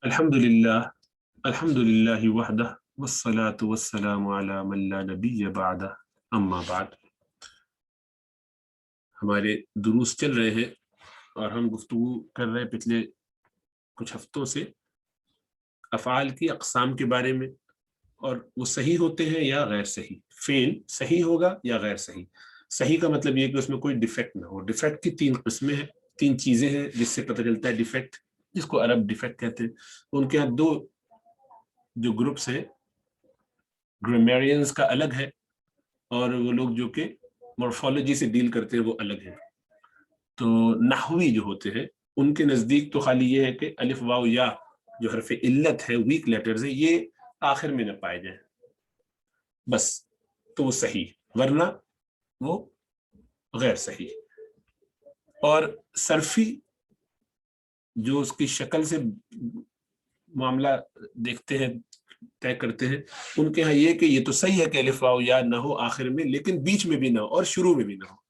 अल्हम्दुलिल्लाह वहदह वस्सलातु वस्सलामु अला मन ला नबिय्य बअदह अम्मा बाद। हमारे दुरूस चल रहे हैं और हम गुफ्तगू कर रहे हैं पिछले कुछ हफ्तों से अफ़आल की अक़साम के बारे में, और वो सही होते हैं या गैर सही। फेल सही होगा या गैर सही। सही का मतलब ये कि उसमें कोई डिफेक्ट ना हो। डिफेक्ट की तीन किस्में हैं, तीन चीजें हैं जिससे पता चलता है डिफेक्ट, जिसको अरब डिफेक्ट कहते हैं। उनके यहाँ दो जो ग्रुप्स हैं, ग्रामेरियंस का अलग है और वो लोग जो कि मॉर्फोलॉजी से डील करते हैं वो अलग है। तो नहवी जो होते हैं उनके नजदीक तो खाली ये है कि अलिफ वाव या जो हरफ इल्लत है, वीक लेटर्स है, ये आखिर में न पाए जाए बस, तो वो सही, वरना वो गैर सही। और सरफी जो उसकी शक्ल से मामला देखते हैं, तय करते हैं, उनके यहाँ ये कि ये तो सही है कि अलिफ वाव या ना हो आखिर में, लेकिन बीच में भी ना हो और शुरू में भी ना हो।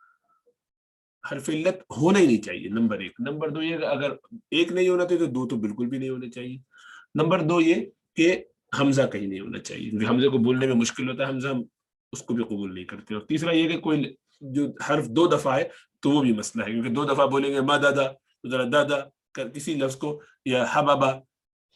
हरफ इल्लत होना ही नहीं चाहिए, नंबर एक। नंबर दो ये, अगर एक नहीं होना चाहिए तो दो तो बिल्कुल भी नहीं होने चाहिए। नंबर दो ये कि हमजा कहीं नहीं होना चाहिए, क्योंकि हमजे को बोलने में मुश्किल होता है, हमजा हम उसको भी कबूल नहीं करते। और तीसरा ये कि कोई जो हर्फ दो दफा है तो वो भी मसला है, क्योंकि दो दफा बोलेंगे मा दादा तो जरा दादा किसी लफ्ज को, या हबाबा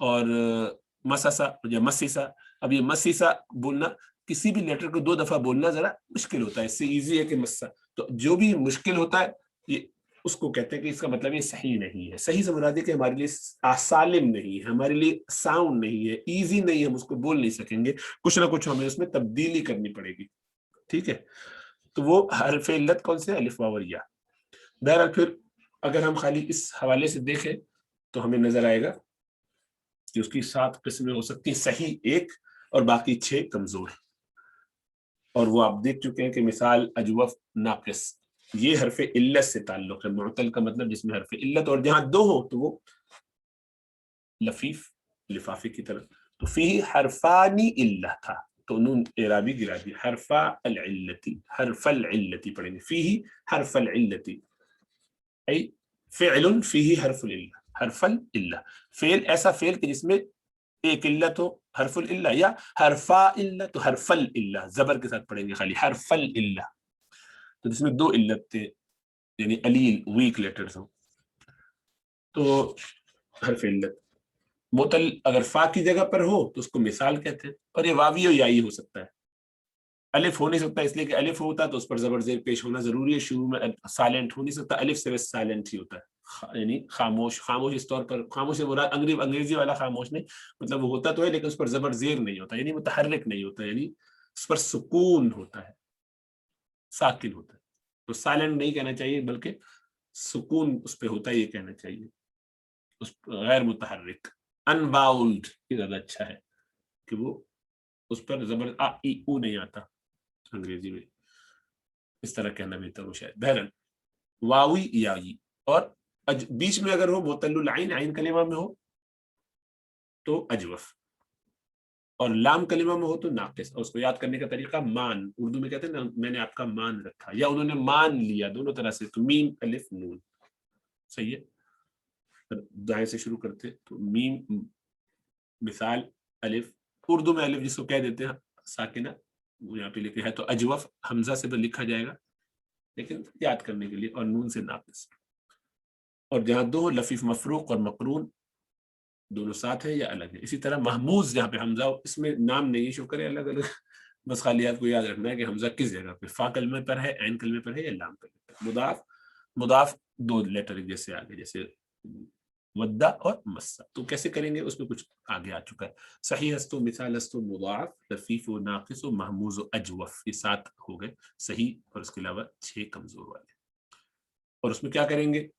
और मसासा या मसीसा। अब ये मसीसा बोलना, किसी भी लेटर को दो दफा बोलना जरा मुश्किल होता है, इससे इजी है कि मस्सा। तो जो भी मुश्किल होता है ये उसको कहते हैं कि इसका मतलब ये सही नहीं है। सही से मुराद है कि हमारे लिए सालिम नहीं है, हमारे लिए साउंड नहीं है, इजी नहीं है, हम उसको बोल नहीं सकेंगे, कुछ ना कुछ हमें उसमें तब्दीली करनी पड़ेगी। ठीक है, तो वो हरफ इल्लत कौन से, अलिफ वाव और या। बहरहाल फिर अगर हम खाली इस हवाले से देखें तो हमें नजर आएगा कि उसकी 7 किस्में हो सकती हैं, सही एक और बाकी 6 कमजोर। और वो आप देख चुके हैं कि मिसाल अजवफ, नाकिस, ये हरफ इल्लत से ताल्लुक है। मुअतल का मतलब जिसमें हरफ इल्लत, और जहां दो हो तो वो लफीफ, लिफाफे की तरह। तो फी हरफानी इल्ला था, तो नून एराबी गिरा दी, हरफा अल इल्लती, हरफल इल्लती पढ़ेंगे। फी हरफल इल्लती ऐ फ़िअलुन फीही हरफुल इल्ला, हरफल इल्ला। फेल ऐसा फेल कि जिसमें एक इल्लत हो, हरफुल इल्ला, या हरफा इल्ला तो हरफल इल्ला, जबर के साथ पढ़ेंगे खाली, हरफल इल्ला, तो जिसमें दो इल्लत थे, यानी अलील, वीक लेटर्स हो, तो हरफ इल्लत। मुतल अगर फा की जगह पर हो तो उसको मिसाल कहते हैं, और ये वावी और याई हो सकता है। अलिफ हो नहीं सकता, इसलिए कि अलिफ होता तो उस पर जबर जेर पेश होना जरूरी है, शुरू में साइलेंट हो नहीं सकता, अलिफ से बस साइलेंट ही होता है, यानी खामोश। खामोश इस तौर पर, खामोश से मुराद अंग्रेजी वाला खामोश नहीं, मतलब वो होता तो है लेकिन उस पर जबर जेर नहीं होता, यानी मुतहर्रिक नहीं होता, यानी उस पर सुकून होता है, साकिन होता है। तो साइलेंट नहीं कहना चाहिए, बल्कि सुकून उस पर होता है ये कहना चाहिए, उस गैर मुतहर्रिक, अनबाउल्ड ये ज्यादा अच्छा है, कि वो उस पर जबर आ ई ऊ नहीं आता अंग्रेजी में, इस तरह कहना बेहतर हो शायद। बहरन वावी याई, और बीच में अगर हो मुतल्लुल आइन, आइन कलिमा में हो तो अजवफ, और लाम कलिमा में हो तो नाकिस। और उसको याद करने का तरीका, मान, उर्दू में कहते हैं ना, मैंने आपका मान रखा, या उन्होंने मान लिया, दोनों तरह से, तो मीम अलिफ नून, सही है। दाएं से शुरू करते तो मीम, मिसाल अलिफ, उर्दू में अलिफ जिसको कह देते हैं साकिना, वो यहाँ पे लिखे है, तो अजवफ हमजा से लिखा जाएगा लेकिन याद करने के लिए, और नून से नाकिस। और जहां दो, लफीफ मफरूक और मकरून, दोनों साथ है या अलग है। इसी तरह महमूज जहाँ पे हमजा, इसमें नाम नहीं शो करे अलग अलग, बस खाली आपको याद रखना है कि हमजा किस जगह पे, फा कलमे पर है, ऐन कलमे पर है, या लाम कलमे पर। मुदाफ, मुदाफ दो लेटर जैसे आगे, जैसे वद्दा और मस्सा, तो कैसे करेंगे उसमें कुछ आगे आ चुका है। सही हस्तो, मिसाल हस्तो, मुदाफ, लफीफ व नाकिस व महमूज व अजवफ, ये 7 हो गए सही, और उसके अलावा 6 कमजोर वाले। और उसमें क्या करेंगे,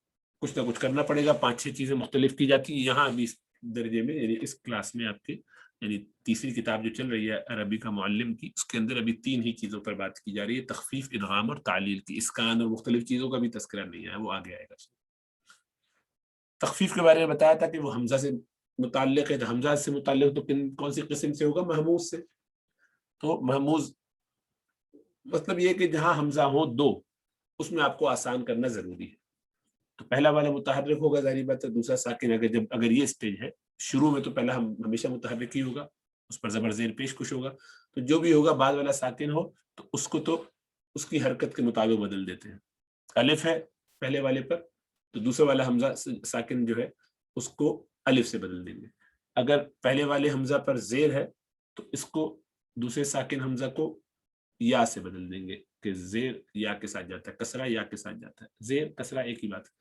कुछ ना कुछ करना पड़ेगा, 5-6 चीजें मुख्तलिफ की जाती है यहाँ अभी इस दर्जे में, यानी इस क्लास में आपके, यानी तीसरी किताब जो चल रही है अरबी का मुअल्लिम की, उसके अंदर अभी 3 ही चीजों पर बात की जा रही है, तखफीफ, इदगाम और तालील की। इसकान और मुख्तलिफ चीजों का भी तस्करा नहीं है, वो आगे आएगा। तखफीफ के बारे में बताया था कि वो हमजा से मुताल्लिक है, तो हमजा से मुताल्लिक तो कौन सी किस्म से होगा, महमूज से। तो महमूज मतलब ये कि जहां हमजा हो दो, उसमें आपको आसान करना जरूरी है। तो पहला वाला मुतहर्रिक होगा, जारी बात है, दूसरा साकिन, अगर ये स्टेज है شروع میں تو پہلا ہم ہمیشہ متحرک ہی ہوگا، اس پر زبر زیر پیش کش ہوگا، تو جو بھی ہوگا بعد والا ساکن ہو تو اس کو تو اس کی حرکت کے مطابق بدل دیتے ہیں. الف ہے پہلے والے پر تو دوسرے والا حمزہ ساکن جو ہے اس کو الف سے بدل دیں گے. اگر پہلے والے حمزہ پر زیر ہے تو اس کو دوسرے ساکن حمزہ کو یا سے بدل دیں گے کہ زیر یا کے ساتھ جاتا ہے، کسرہ یا کے ساتھ جاتا ہے، زیر کسرہ ایک ہی بات ہے.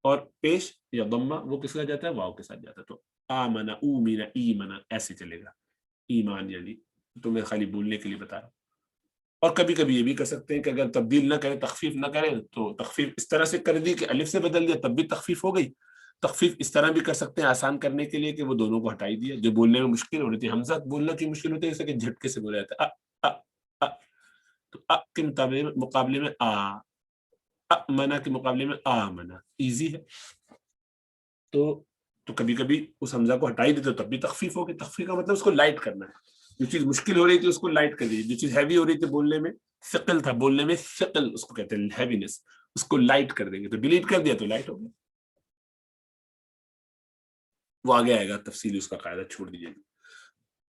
اور پیش یا ضمہ وہ کس کے ساتھ جاتا ہے؟ واو کے ساتھ جاتا ہے. تو آمنا اومنا ایمنا ایسے چلے گا، ایمان یعنی. تو میں خالی بولنے کے لیے بتا رہا ہوں. اور کبھی کبھی یہ بھی کر سکتے ہیں کہ اگر تبدیل نہ کریں، تخفیف نہ کریں، تو تخفیف اس طرح سے کر دی کہ الف سے بدل دیا تب بھی تخفیف ہو گئی. تخفیف اس طرح بھی کر سکتے ہیں آسان کرنے کے لیے کہ وہ دونوں کو ہٹائی دیا. جو بولنے میں مشکل ہو رہی تھی، حمزہ بولنا کی مشکل ہوتی ہے جیسے کہ جھٹکے سے بولا جاتا ہے تو کے مقابلے میں منا کے مقابلے میں منا ایزی ہے. تو کبھی کبھی اس حمزہ کو ہٹائی دیتے تب بھی تخفیف ہوگی. تخفیف کا مطلب اس کو لائٹ کرنا ہے. جو چیز مشکل ہو رہی تھی اس کو لائٹ کر دیجیے، جو چیز ہیوی ہو رہی تھی بولنے میں، ثقل تھا بولنے میں، ثقل اس کو کہتے ہیں ہیوینس، اس کو لائٹ کر دیں گے. تو ڈیلیٹ کر دیا تو لائٹ ہو گیا. وہ آگے آئے گا تفصیل اس کا قاعدہ، چھوڑ دیجیے.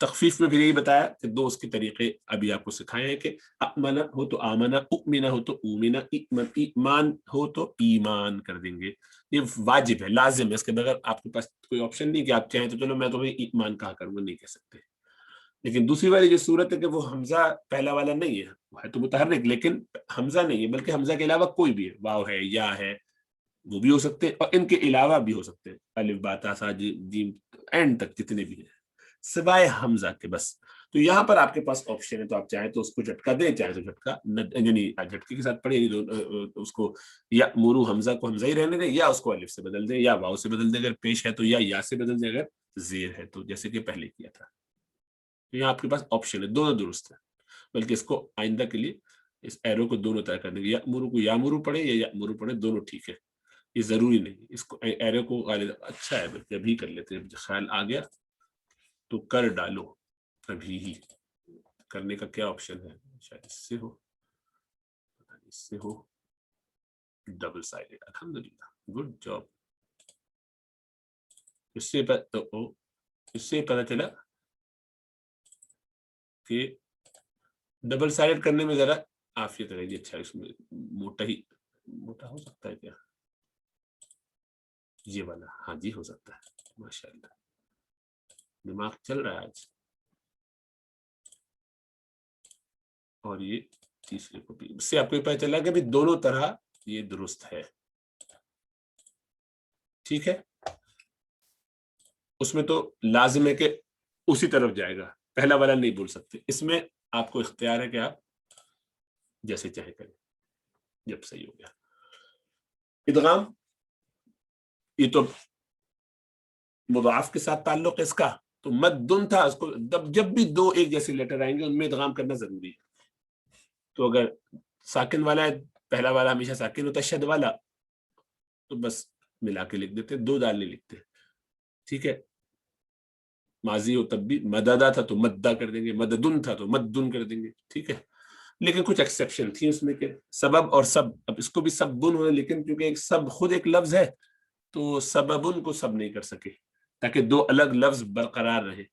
تخفیف میں پھر یہی بتایا کہ دو اس کے طریقے ابھی آپ کو سکھائے ہیں کہ امنا ہو تو آمنا، اؤمنا ہو تو اومنا، ایمان ہو تو ایمان کر دیں گے. یہ واجب ہے، لازم ہے. اس کے بغیر آپ کے پاس کوئی آپشن نہیں کہ آپ چاہیں تو چلو میں تمہیں ایمان کہا کروں گا، نہیں کہہ سکتے. لیکن دوسری والی جو صورت ہے کہ وہ حمزہ پہلا والا نہیں ہے، وہ ہے تو متحرک لیکن حمزہ نہیں ہے، بلکہ حمزہ کے علاوہ کوئی بھی ہے، واو ہے، یا ہے، وہ بھی ہو سکتے ہیں، اور ان کے علاوہ بھی ہو سکتے ہیں، الف با تا سا جیم اینڈ تک جتنے بھی ہیں سوائے حمزہ کے بس. تو یہاں پر آپ کے پاس آپشن ہے، تو آپ چاہیں تو اس کو جھٹکا دیں، چاہیں تو جھٹکا یعنی جھٹکے کے ساتھ پڑھیں، اس کو یا مرو حمزہ کو حمزہ ہی رہنے دیں، یا اس کو الف سے بدل دیں، یا واو سے بدل دیں اگر پیش ہے تو، یا سے بدل دیں اگر زیر ہے تو، جیسے کہ پہلے کیا تھا. یہاں آپ کے پاس آپشن ہے، دونوں درست ہے. بلکہ اس کو آئندہ کے لیے اس ایرو کو دونوں طرح کر دیں گے، یا مرو کو یا مرو پڑھے یا مرو پڑھے، دونوں ٹھیک ہے. یہ ضروری نہیں اس کو ایرو کو اچھا ہے بلکہ ابھی کر لیتے ہیں، خیال آ گیا تو کر ڈالو. ابھی ہی کرنے کا کیا آپشن ہے؟ شاید اس سے ہو، اس سے ہو ڈبل سائڈ. الحمدللہ، گڈ جاب. اس سے پتہ چلا کہ ڈبل سائڈ کرنے میں ذرا عافیت رہے گی. اچھا اس میں موٹا ہو سکتا ہے کیا؟ یہ والا ہاں جی ہو سکتا ہے. ماشاءاللہ دماغ چل رہا ہے آج. اور یہ تیسرے کو بھی اس سے آپ کو پتہ چلا کہ دونوں طرح یہ درست ہے. ٹھیک ہے. اس میں تو لازم ہے کہ اسی طرف جائے گا، پہلا والا نہیں بول سکتے. اس میں آپ کو اختیار ہے کہ آپ جیسے چاہے کریں. جب صحیح ہو گیا ادغام، یہ تو مضاعف کے ساتھ تعلق ہے اس کا، تو مدن تھا، اس کو جب بھی دو ایک جیسے لیٹر آئیں گے ان میں ادغام کرنا ضروری ہے. تو اگر ساکن والا ہے، پہلا والا ہمیشہ ساکن ہوتا ہے، شد والا تو بس ملا کے لکھ دیتے، دو دال نہیں لکھتے. ٹھیک ہے. ماضی ہو تب بھی مددہ تھا تو مدہ کر دیں گے، مددن تھا تو مدن کر دیں گے. ٹھیک ہے. لیکن کچھ ایکسیپشن تھی اس میں کہ سبب اور سب، اب اس کو بھی سبن ہوئے، لیکن کیونکہ ایک سب خود ایک لفظ ہے تو سببن کو سب نہیں کر سکے تاکہ دو الگ لفظ برقرار رہے.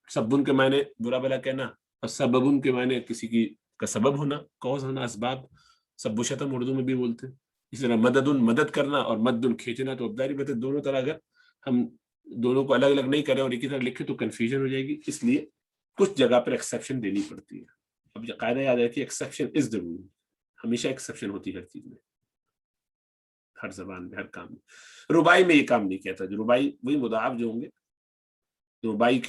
سبن کے معنی برا بلا کہنا، اور سببن کے معنی کسی کی کا سبب ہونا، کوز ہونا، اسباب. سب و شتم اردو میں بھی بولتے ہیں. اس طرح مددن مدد کرنا اور مدن کھینچنا، تو ابداری بات ہے دونوں طرح اگر ہم دونوں کو الگ الگ نہیں کریں اور ایک ہی طرح لکھیں تو کنفیوژن ہو جائے گی. اس لیے کچھ جگہ پر ایکسیپشن دینی پڑتی ہے. اب قاعدہ یاد ہے کہ ایکسیپشن از دا رول، ہمیشہ ایکسیپشن ہوتی ہے ہر چیز میں، ہر زبان میں، ہر کام میں. ربائی میں یہ کام نہیں کیا تھا. جو ربائی وہی مضاعف جو ہوں گے، ربائی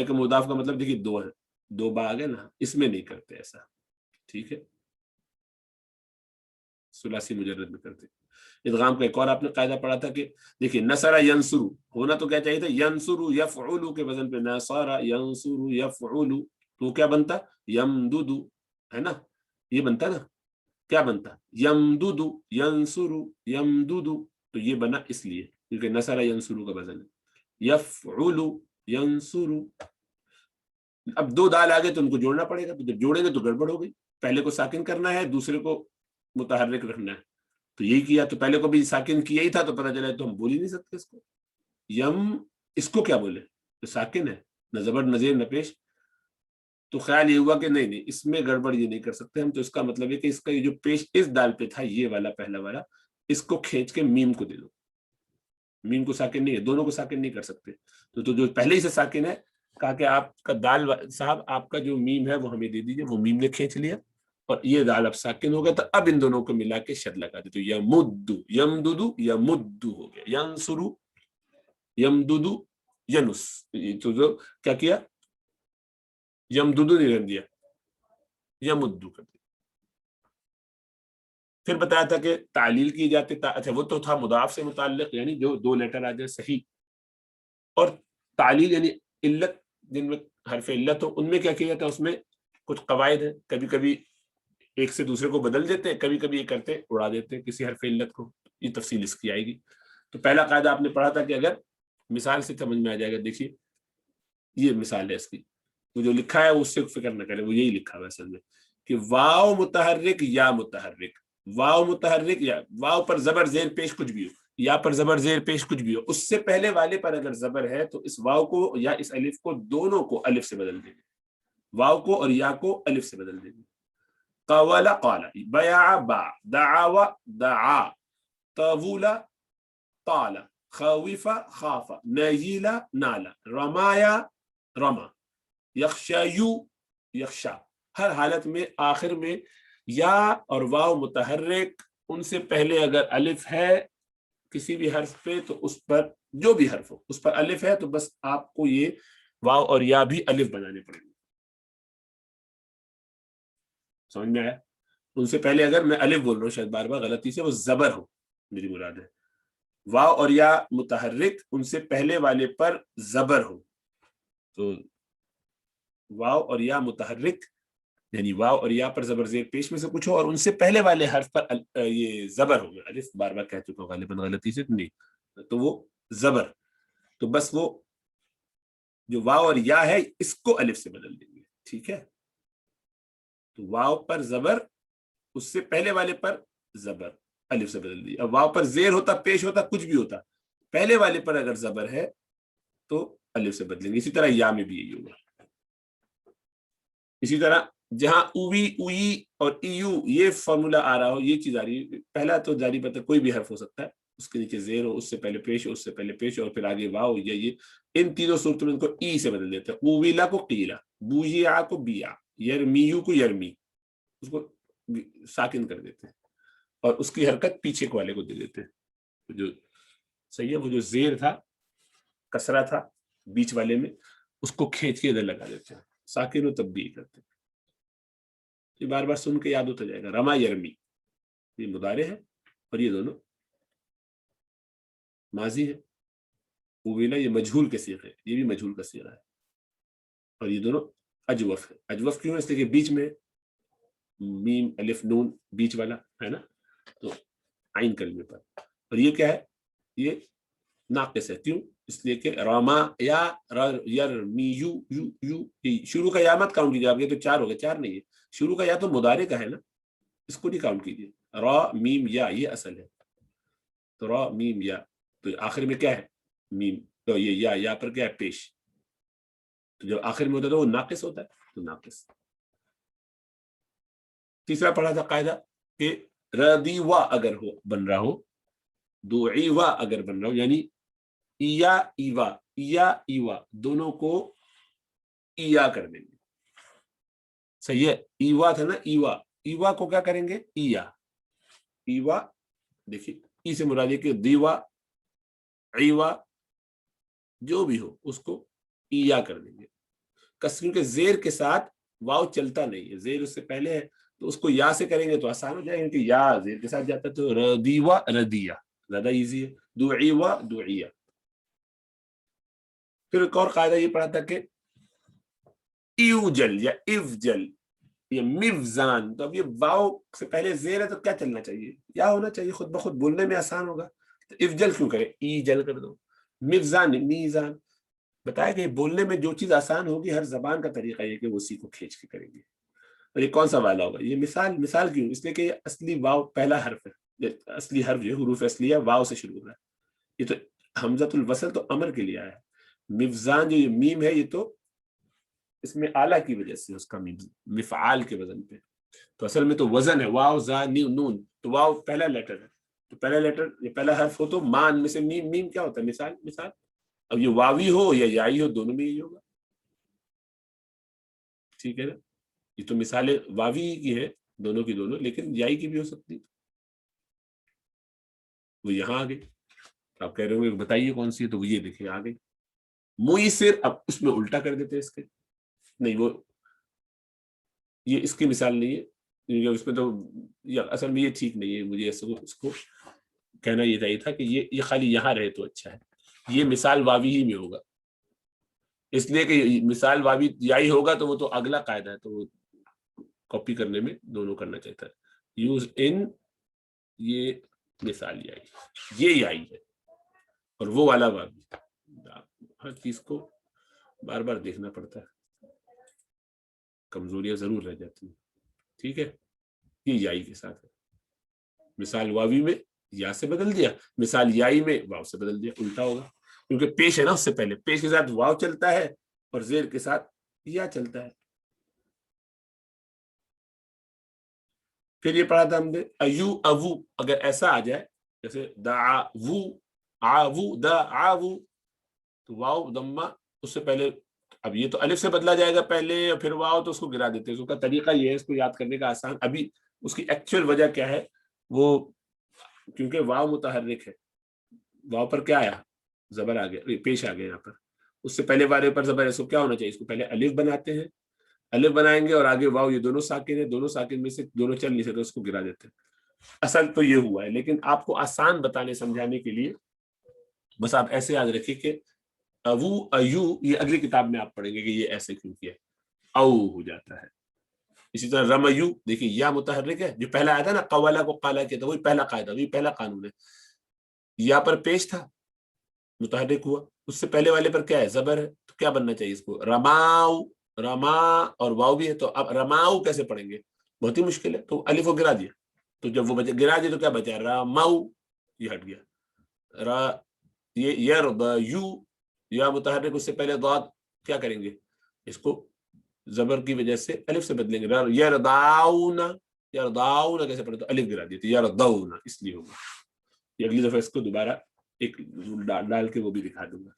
کا مضاعف کا مطلب دیکھیے دو ہے، دو با آگے نا، اس میں نہیں کرتے ایسا. ٹھیک ہے. ثلاثی مجرد میں کرتے. ادغام کا ایک اور آپ نے قاعدہ پڑھا تھا کہ دیکھیے نصر ینصر ہونا تو کیا چاہیے تھا؟ ینصر یفعل کے وزن پہ، نصر ینصر یفعل تو کیا بنتا؟ یمدد ہے نا. یہ بنتا نا، کیا بنتا؟ یمدد ینصر یمدد. تو یہ بنا اس لیے کیونکہ نصر ینصر کا وزن ہے. یفعل ینصر. اب دو دال آگے تو ان کو جوڑنا پڑے گا، تو جب جوڑیں گے تو گڑبڑ ہو گئی. پہلے کو ساکن کرنا ہے، دوسرے کو متحرک رکھنا ہے. تو یہی کیا، تو پہلے کو بھی ساکن کیا ہی تھا تو پتہ چلا تو ہم بول ہی نہیں سکتے اس کو. یم اس کو کیا بولے؟ تو ساکن ہے، نہ زبر نہ زیر نہ پیش. تو خیال یہ ہوا کہ نہیں اس میں گڑبڑ یہ نہیں کر سکتے ہم، تو اس کا مطلب ہے کہ اس کا یہ جو پیش اس دال پہ تھا یہ والا پہلا والا، اس کو کھینچ کے میم کو دے دو. میم کو ساکن نہیں ہے، دونوں کو ساکن نہیں کر سکتے. تو جو پہلے ہی سے ساکن ہے کہا کہ آپ کا دال صاحب آپ کا جو میم ہے وہ ہمیں دے دیجیے. وہ میم نے کھینچ لیا اور یہ دال اب ساکن ہو گیا. تو اب ان دونوں کو ملا کے شد لگا دے. تو یمدو یمددو یمدو ہو گیا. ینصرو یمددو ینس. تو جو کیا کیا؟ یمددو نہیں رکھ دیا، یمدو کر دیا. پھر بتایا تھا کہ تعلیل کی جاتی. اچھا وہ تو تھا مضاف سے متعلق، یعنی جو دو لیٹر آ جائے صحیح. اور تعلیل یعنی علت، جن میں حرف علت ہو ان میں کیا کیا جاتا ہے؟ اس میں کچھ قواعد ہیں. کبھی کبھی ایک سے دوسرے کو بدل دیتے ہیں، کبھی کبھی یہ کرتے اڑا دیتے ہیں کسی حرف علت کو. یہ تفصیل اس کی آئے گی. تو پہلا قاعدہ آپ نے پڑھا تھا کہ اگر مثال سے سمجھ میں آ جائے گا. دیکھیے یہ مثال ہے اس کی، وہ جو لکھا ہے اس سے فکر نہ کریں، وہ یہی لکھا ہوا ہے اصل میں کہ واو متحرک یا متحرک. واو متحرک یا واو پر زبر زیر پیش کچھ بھی ہو، یا پر زبر زیر پیش کچھ بھی ہو، اس سے پہلے والے پر اگر زبر ہے تو اس واو کو یا اس الف کو دونوں کو الف سے بدل دیں گے. واو کو اور یا کو الف سے بدل دیں گے. قال قال، بیع باع، دعا دعا، طول طال، خوف خاف، نجیل نال، رمایا رما، یخشیو یخشا. ہر حالت میں آخر میں یا اور واو متحرک، ان سے پہلے اگر الف ہے کسی بھی حرف پہ تو اس پر جو بھی حرف ہو اس پر الف ہے تو بس آپ کو یہ واو اور یا بھی الف بنانے پڑیں گے. سمجھ میں آیا؟ ان سے پہلے اگر میں الف بول رہا ہوں شاید بار بار غلطی سے، وہ زبر ہو میری مراد ہے. واو اور یا متحرک، ان سے پہلے والے پر زبر ہو. تو واو اور یا متحرک یعنی واو اور یا پر زبر زیر پیش میں سے کچھ ہو اور ان سے پہلے والے حرف پر یہ زبر ہو. الف بار بار کہہ چکا ہوں غالباً غلطی سے نہیں، تو وہ زبر. تو بس وہ جو واو اور یا ہے اس کو الف سے بدل دیں گے. ٹھیک ہے؟ تو واو پر زبر، اس سے پہلے والے پر زبر، الف سے بدل دیا. اب واو پر زیر ہوتا، پیش ہوتا، کچھ بھی ہوتا، پہلے والے پر اگر زبر ہے تو الف سے بدلیں گے. اسی طرح یا میں بھی یہی ہوگا. اسی طرح جہاں اوی اوئی اور ایو یہ فارمولا آ رہا ہو، یہ چیز آ رہی ہے. پہلا تو جاری پتہ کوئی بھی حرف ہو سکتا ہے، اس کے نیچے زیر ہو، اس سے پہلے پیش ہو، اس سے پہلے پیش ہو، اور پھر آگے واو یا یہ. ان تینوں صورتوں میں ان کو ای سے بدل دیتے ہیں. اویلا کو قیلا، بویا کو بیا، یرمیو کو یرمی، اس کو ساکن کر دیتے ہیں اور اس کی حرکت پیچھے کو والے کو دے دیتے ہیں. جو صحیح ہے، وہ جو زیر تھا کسرہ تھا بیچ والے میں، اس کو کھینچ کے ادھر لگا دیتے ہیں. ساکن و تبدیل کرتے ہیں. یہ بار بار سن کے یاد ہوتا جائے گا. رما یرمی یہ مضارع ہے اور یہ دونوں ماضی ہے. اویلا یہ مجہول کے صیغہ ہے، یہ بھی مجہول کا صیغہ ہے. اور یہ دونوں اجوف ہے. اجوف کیوں ہے؟ اس لیے کہ بیچ میں میم الف نون بیچ والا ہے نا، تو عین کلمے پر. اور یہ کیا ہے؟ یہ ناقص ہے. کیوں؟ اس لیے کہ راما یا یرمیو یو یو، شروع کا یا مت کاؤنٹ کیجیے آپ. یہ تو چار ہو گئے، چار نہیں ہے. شروع کا یا تو مضارع کا ہے نا، اس کو نہیں کاؤنٹ کیجیے. را میم یا یہ اصل ہے. تو را میم یا، تو آخر میں کیا ہے؟ میم. تو یہ یا پر کیا ہے؟ پیش. تو جب آخر میں ہوتا ہے تو وہ ناقص ہوتا ہے. تو ناقص. تیسرا پڑھا تھا قاعدہ کہ ردیوا اگر ہو بن رہا ہو، دوعیوا اگر بن رہا ہو، یعنی ایا ایوا، ایا ایوا دونوں کو ایا کر دیں گے. صحیح ہے؟ ایوا تھا نا، ایوا، ایوا کو کیا کریں گے؟ ایا. ایوا دیکھیے ای سے مراد ہے کہ دیوا ایوا جو بھی ہو اس کو ایا کر دیں گے. کسر کے زیر کے ساتھ واو چلتا نہیں ہے، زیر اس سے پہلے ہے تو اس کو یا سے کریں گے تو آسان ہو جائے گا کہ یا زیر کے ساتھ جاتا ہے. تو ردیوا ردیا زیادہ ایزی ہے. دعیوا دعیا. پھر ایک اور قاعدہ یہ پڑھا تھا کہ ایوجل یا افجل یا مفزان. تو اب یہ واو سے پہلے زیر ہے تو کیا چلنا چاہیے؟ یا ہونا چاہیے. خود بخود بولنے میں آسان ہوگا. تو افجل کیوں کرے؟ ای جل کر دو. مفزان میزان. بتایا کہ بولنے میں جو چیز آسان ہوگی ہر زبان کا طریقہ یہ کہ وہ اسی کو کھینچ کے کریں گے. اور یہ کون سا والا ہوگا؟ یہ مثال کیوں؟ اس لیے کہ یہ اصلی واو پہلا حرف ہے. اصلی حرف جو حروف اصلیہ واو سے شروع ہو رہا ہے. یہ تو حمزۃ الوصل تو امر کے لیے آیا ہے. मिफजान जो ये मीम है, ये तो इसमें आला की वजह से उसका मीम मिफआल के वजन पे, तो असल में तो वजन है वाव जा नून, तो वाव पहला लेटर है, तो पहला लेटर ये पहला हर्फ हो तो मान में से मीम, मीम क्या होता है? मिसाल, मिसाल। अब ये वावी हो या याई हो, दोनों में यही होगा, ठीक है ना। ये तो मिसालें वावी की है दोनों की दोनों, लेकिन याई की भी हो सकती है, वो यहाँ आ गई। आप कह रहे होंगे बताइए कौन सी है, तो वो ये देखिए आ गई मुयसिर। अब उसमें उल्टा कर देते हैं इसके, नहीं वो ये इसकी मिसाल नहीं है, क्योंकि उसमें तो ये असल में ये ठीक नहीं है, मुझे ऐसे इसको कहना ये चाहिए था कि ये खाली यहाँ रहे तो अच्छा है, ये मिसाल वावी ही में होगा, इसलिए कि मिसाल वावी याही होगा तो वो तो अगला कायदा है, तो वो कॉपी करने में दोनों करना चाहता है, यूज इन, ये मिसाल याई, ये याई है, और वो वाला वावी। हर चीज को बार बार देखना पड़ता है, कमजोरियां जरूर रह जाती हैं, ठीक है। ये याई के साथ है, मिसाल वावी में या से बदल दिया, मिसाल याई में वाव से बदल दिया, उल्टा होगा, क्योंकि पेश है ना, उससे पहले पेश के साथ वाव चलता है और जेर के साथ या चलता है। फिर ये पढ़ा था हमने अयू अवू, अगर ऐसा आ जाए जैसे दावू आवू दावू, तो वाव दम्मा उससे पहले, अब ये तो अलिफ से बदला जाएगा पहले और फिर वाव, तो उसको गिरा देते हैं, उसका तरीका ये है, इसको याद करने का आसान। अभी उसकी एक्चुअल वजह क्या है, वो क्योंकि वाव मुतहर्रिक है, वाव पर क्या आया, जबर आ गया, पेश आ गया यहाँ पर, उससे पहले वाले पर जबर है, इसको क्या होना चाहिए, इसको पहले अलिफ बनाते हैं, अलिफ बनाएंगे और आगे वाव, ये दोनों साकिन है, दोनों साकिन में से दोनों चल नहीं सकते, उसको गिरा देते हैं। असल तो ये हुआ है, लेकिन आपको आसान बताने समझाने के लिए बस आप ऐसे याद रखिए कि अवू अयू, ये अगली किताब में आप पढ़ेंगे कि ये ऐसे क्यों किया, औ हो जाता है। इसी तरह रमयू, देखिए या मुतहर्रिक है, जो पहला आया था ना कवाला को काला किया था, वही पहला कायदा, वही पहला कानून है, या पर पेश था मुतहर्रिक हुआ, उससे पहले वाले पर क्या है, जबर है, तो क्या बनना चाहिए इसको, रमाऊ, रमा, और वाव भी है, तो अब रमाऊ कैसे पढ़ेंगे, बहुत ही मुश्किल है, तो अलिफ को गिरा दिया, तो जब वो बचा गिरा दिया तो क्या बचा, रमाऊ, ये हट गया, रा, ये यरदयू, या मुतहर्रिक, उससे पहले दाद, क्या करेंगे, इसको जबर की वजह से अलिफ से बदलेंगे, यरदाउना, यरदाउना कैसे पढ़े, तो अलिफ गिरा दी, तो यरदौना इसलिए होगा। ये अगली दफा इसको दोबारा एक डाल के वो भी दिखा दूंगा,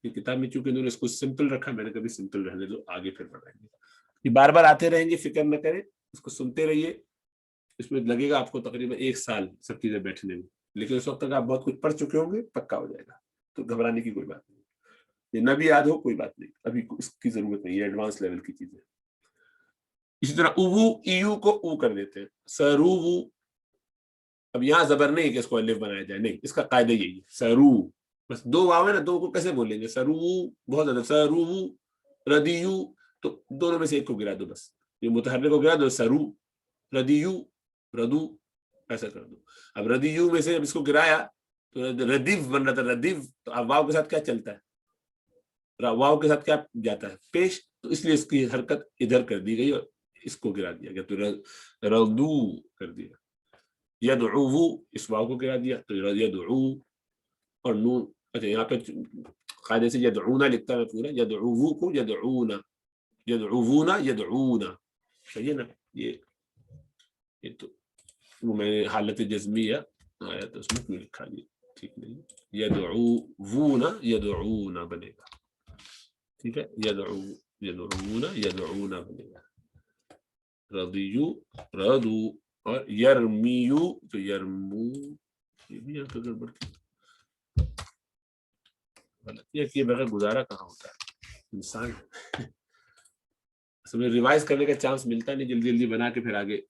ये किताब में चूंकि इन्होंने इसको सिंपल रखा, मैंने कभी सिंपल रहने दो, आगे फिर बढ़ाएंगे, ये बार बार आते रहेंगे, फिक्र न करें, इसको सुनते रहिए, इसमें लगेगा आपको तकरीबन 1 साल सब चीजें बैठने में, लेकिन उस वक्त तक आप बहुत कुछ पढ़ चुके होंगे, पक्का हो जाएगा, तो घबराने की कोई बात नहीं, ये न भी याद हो कोई बात नहीं, अभी इसकी जरूरत नहीं है, एडवांस लेवल की चीजें। इसी तरह उवू ईयू को ऊ कर देते हैं, सरूवू, अब यहाँ जबर नहीं कि इसको अलिफ बनाया जाए, नहीं, इसका कायदा यही है, सरू, बस दो वाव है ना, दो को कैसे बोलेंगे, सरू, बहुत ज्यादा, सरू, रदीयू, तो दोनों में से एक को गिरा दो, बस ये मुतहर्रिक को गिरा दो, सरू, रदीयू, रदू, ऐसा कर दो। अब रदीयू में से अब इसको गिराया तो रदीव बन रहा था, रदीव, तो अब वाव के साथ क्या चलता है, वाव के साथ क्या जाता है, पेश, तो इसलिए इसकी हरकत इधर कर दी गई और इसको गिरा दिया गया, तो रदू कर दिया, यदउवु, इस वाव को गिरा दिया तो यदउ, और नून, अच्छा यहाँ पे कायदे से यदऊना लिखता है पूरा, यदउवु को यदऊना, यदउवुना यदऊना, सही है ना, ये तो वो मैंने हालत जज्मिया आया तो उसमें क्यों लिखा, ये ठीक नहीं, यदउवुना यदऊना बनेगा, ठीक है, यदऊना यदऊना बनेगा, रदियु रदू, और यरमीयू तो यरमू, ये भी यहाँ पे गड़बड़ गलतियां किए बगैर गुजारा कहाँ होता है इंसान, समय रिवाइज करने का चांस मिलता नहीं, जल्दी जल्दी बना के फिर आगे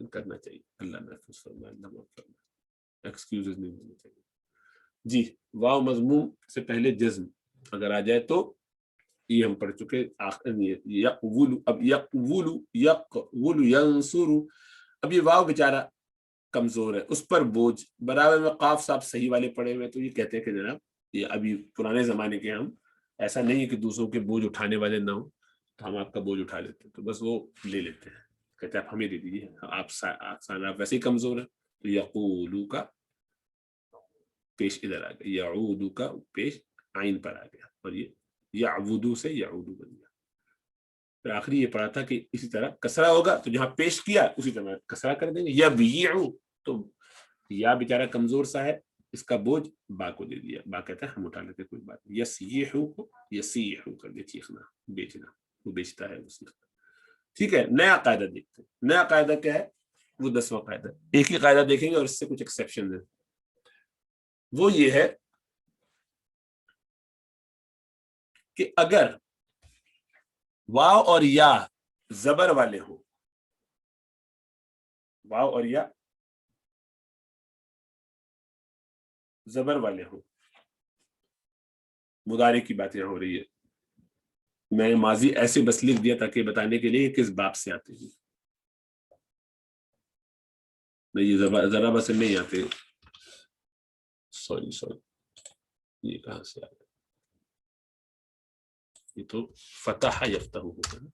करना चाहिए, अल्लाह महफूज फरमाए, अल्लाह माफ फरमाए, एक्सक्यूजेस नहीं होने चाहिए जी। वाव मजमूम से पहले जज्म अगर आ जाए तो ये हम पढ़ चुके यक़वुलु, अब यक़वुलु यंसुरु, अब ये वाव बेचारा कमजोर है, उस पर बोझ, बराबर में काफ साहब सही वाले पढ़े हुए, तो ये कहते हैं कि जनाब ये अभी पुराने जमाने के हम, ऐसा नहीं है कि दूसरों के बोझ उठाने वाले ना हो, तो हम आपका बोझ उठा लेते हैं, तो बस वो ले लेते हैं, कहते हैं आप हमें दे दीजिए, आप वैसे ही कमजोर है, तो यक़ूलु का पेश इधर आ गया, यऊदु का पेश आइन पर आ गया और ये यावुदू से याउदू बन गया। फिर आखिरी ये पढ़ा था कि इसी तरह कसरा होगा तो जहां पेश किया उसी तरह कसरा कर देंगे। या बीयू, तो या बेचारा कमजोर सा है, इसका बोझ बा को दे दिया, बा कहता है हम उठा लेते कोई बात नहीं। यसीहू को यसीहू कर दिया, चीखना, बेचना, वो बेचता है, वो सीखता। ठीक है, नया कायदा देखते हैं। नया कायदा क्या है? वो 10वां कायदा, एक ही कायदा देखेंगे और इससे कुछ एक्सेप्शन है। वो ये है कि अगर वाव और या जबर वाले हो, वाव और या जबर वाले हो, मुदारे की बात यहां हो रही है, मैं माजी ऐसे बस लिख दिया ताकि बताने के लिए किस बाप से आते हैं, नहीं जरा बस नहीं आते, सॉरी ये कहां से आ गया, ये तो फतह यफ्तहू होगा ना।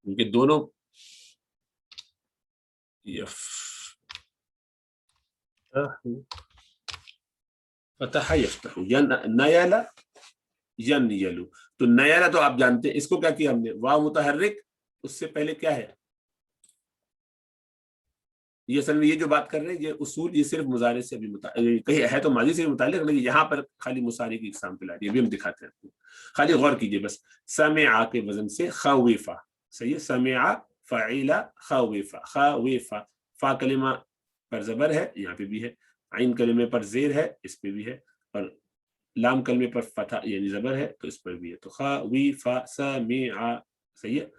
इनके दोनों फतह यफ्तहू या नयाला यन यलू। तो नयाला तो आप जानते हैं, इसको क्या किया हमने, वाव मुतहर्रिक, उससे पहले क्या है, ये असल में ये जो बात कर रहे हैं ये उसूल, ये सिर्फ मुजारे से अभी कहीं है तो माजी से मुताल्लिक, लेकिन यहाँ पर खाली मुसारे की एग्जाम्पल आ रही है, अभी हम दिखाते हैं। खाली गौर कीजिए बस, समिआ के वजन से खवीफा, सही है, समिआ फ़ईला खवीफा, खवीफा, फा कलिमा पर जबर है, यहाँ पे भी है, आइन कलिमे पर जेर है, इस पे भी है, और लाम कलमे पर फतह यानी जबर है तो इस पर भी है, तो खवीफा समिआ, सही है।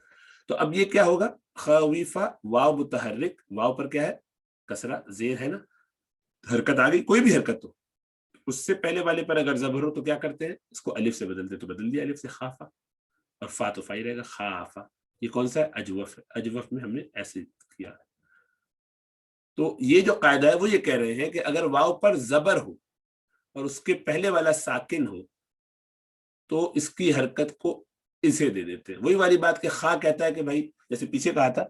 तो अब ये क्या होगा, खवीफा वाव मुतहर्रिक, वाव पर क्या है, कसरा, जेर है ना, हरकत आ गई, कोई भी हरकत हो, उससे पहले वाले पर अगर जबर हो तो क्या करते हैं, इसको अलिफ से बदलते, तो बदल दिया अलिफ से खाफा, और फा तो फाई रहेगा, खाफा। ये कौन सा है, अजवफ है, अजवफ में हमने ऐसे किया। तो ये जो कायदा है वो ये कह रहे हैं कि अगर वाव पर जबर हो और उसके पहले वाला साकिन हो तो इसकी हरकत को इसे दे देते हैं। वही वाली बात कि खा कहता है कि भाई, जैसे पीछे कहा था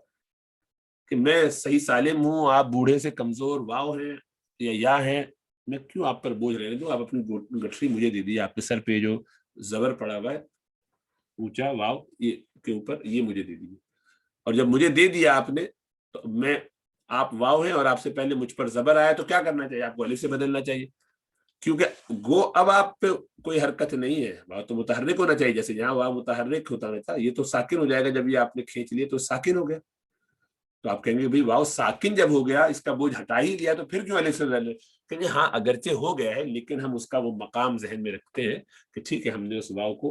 कि मैं सही सालिम हूं, आप बूढ़े से कमजोर, वाव है या है, मैं क्यों आप पर बोझ रहने दूं, आप अपनी गठरी मुझे दे दी, आपके सर पे जो जबर पड़ा हुआ है ऊंचा वाव ये के ऊपर, ये मुझे दे दी, और जब मुझे दे दिया आपने तो मैं, आप वाव है और आपसे पहले मुझ पर जबर आया तो क्या करना चाहिए, आपको अलिफ से बदलना चाहिए, क्योंकि गो अब आप पे कोई हरकत नहीं है, वाव तो मुतहर्रिक होना चाहिए, जैसे यहाँ वाव मुतहर्रिक होता था, ये तो साकिन हो जाएगा, जब ये आपने खींच लिए तो साकिन हो गया। तो आप कहेंगे भाई वाव साकिन जब हो गया, इसका बोझ हटा ही लिया, तो फिर क्यों अलिफ से बदले, कहेंगे हाँ अगरचे हो गया है, लेकिन हम उसका वो मकाम जहन में रखते हैं कि ठीक है, हमने उस वाव को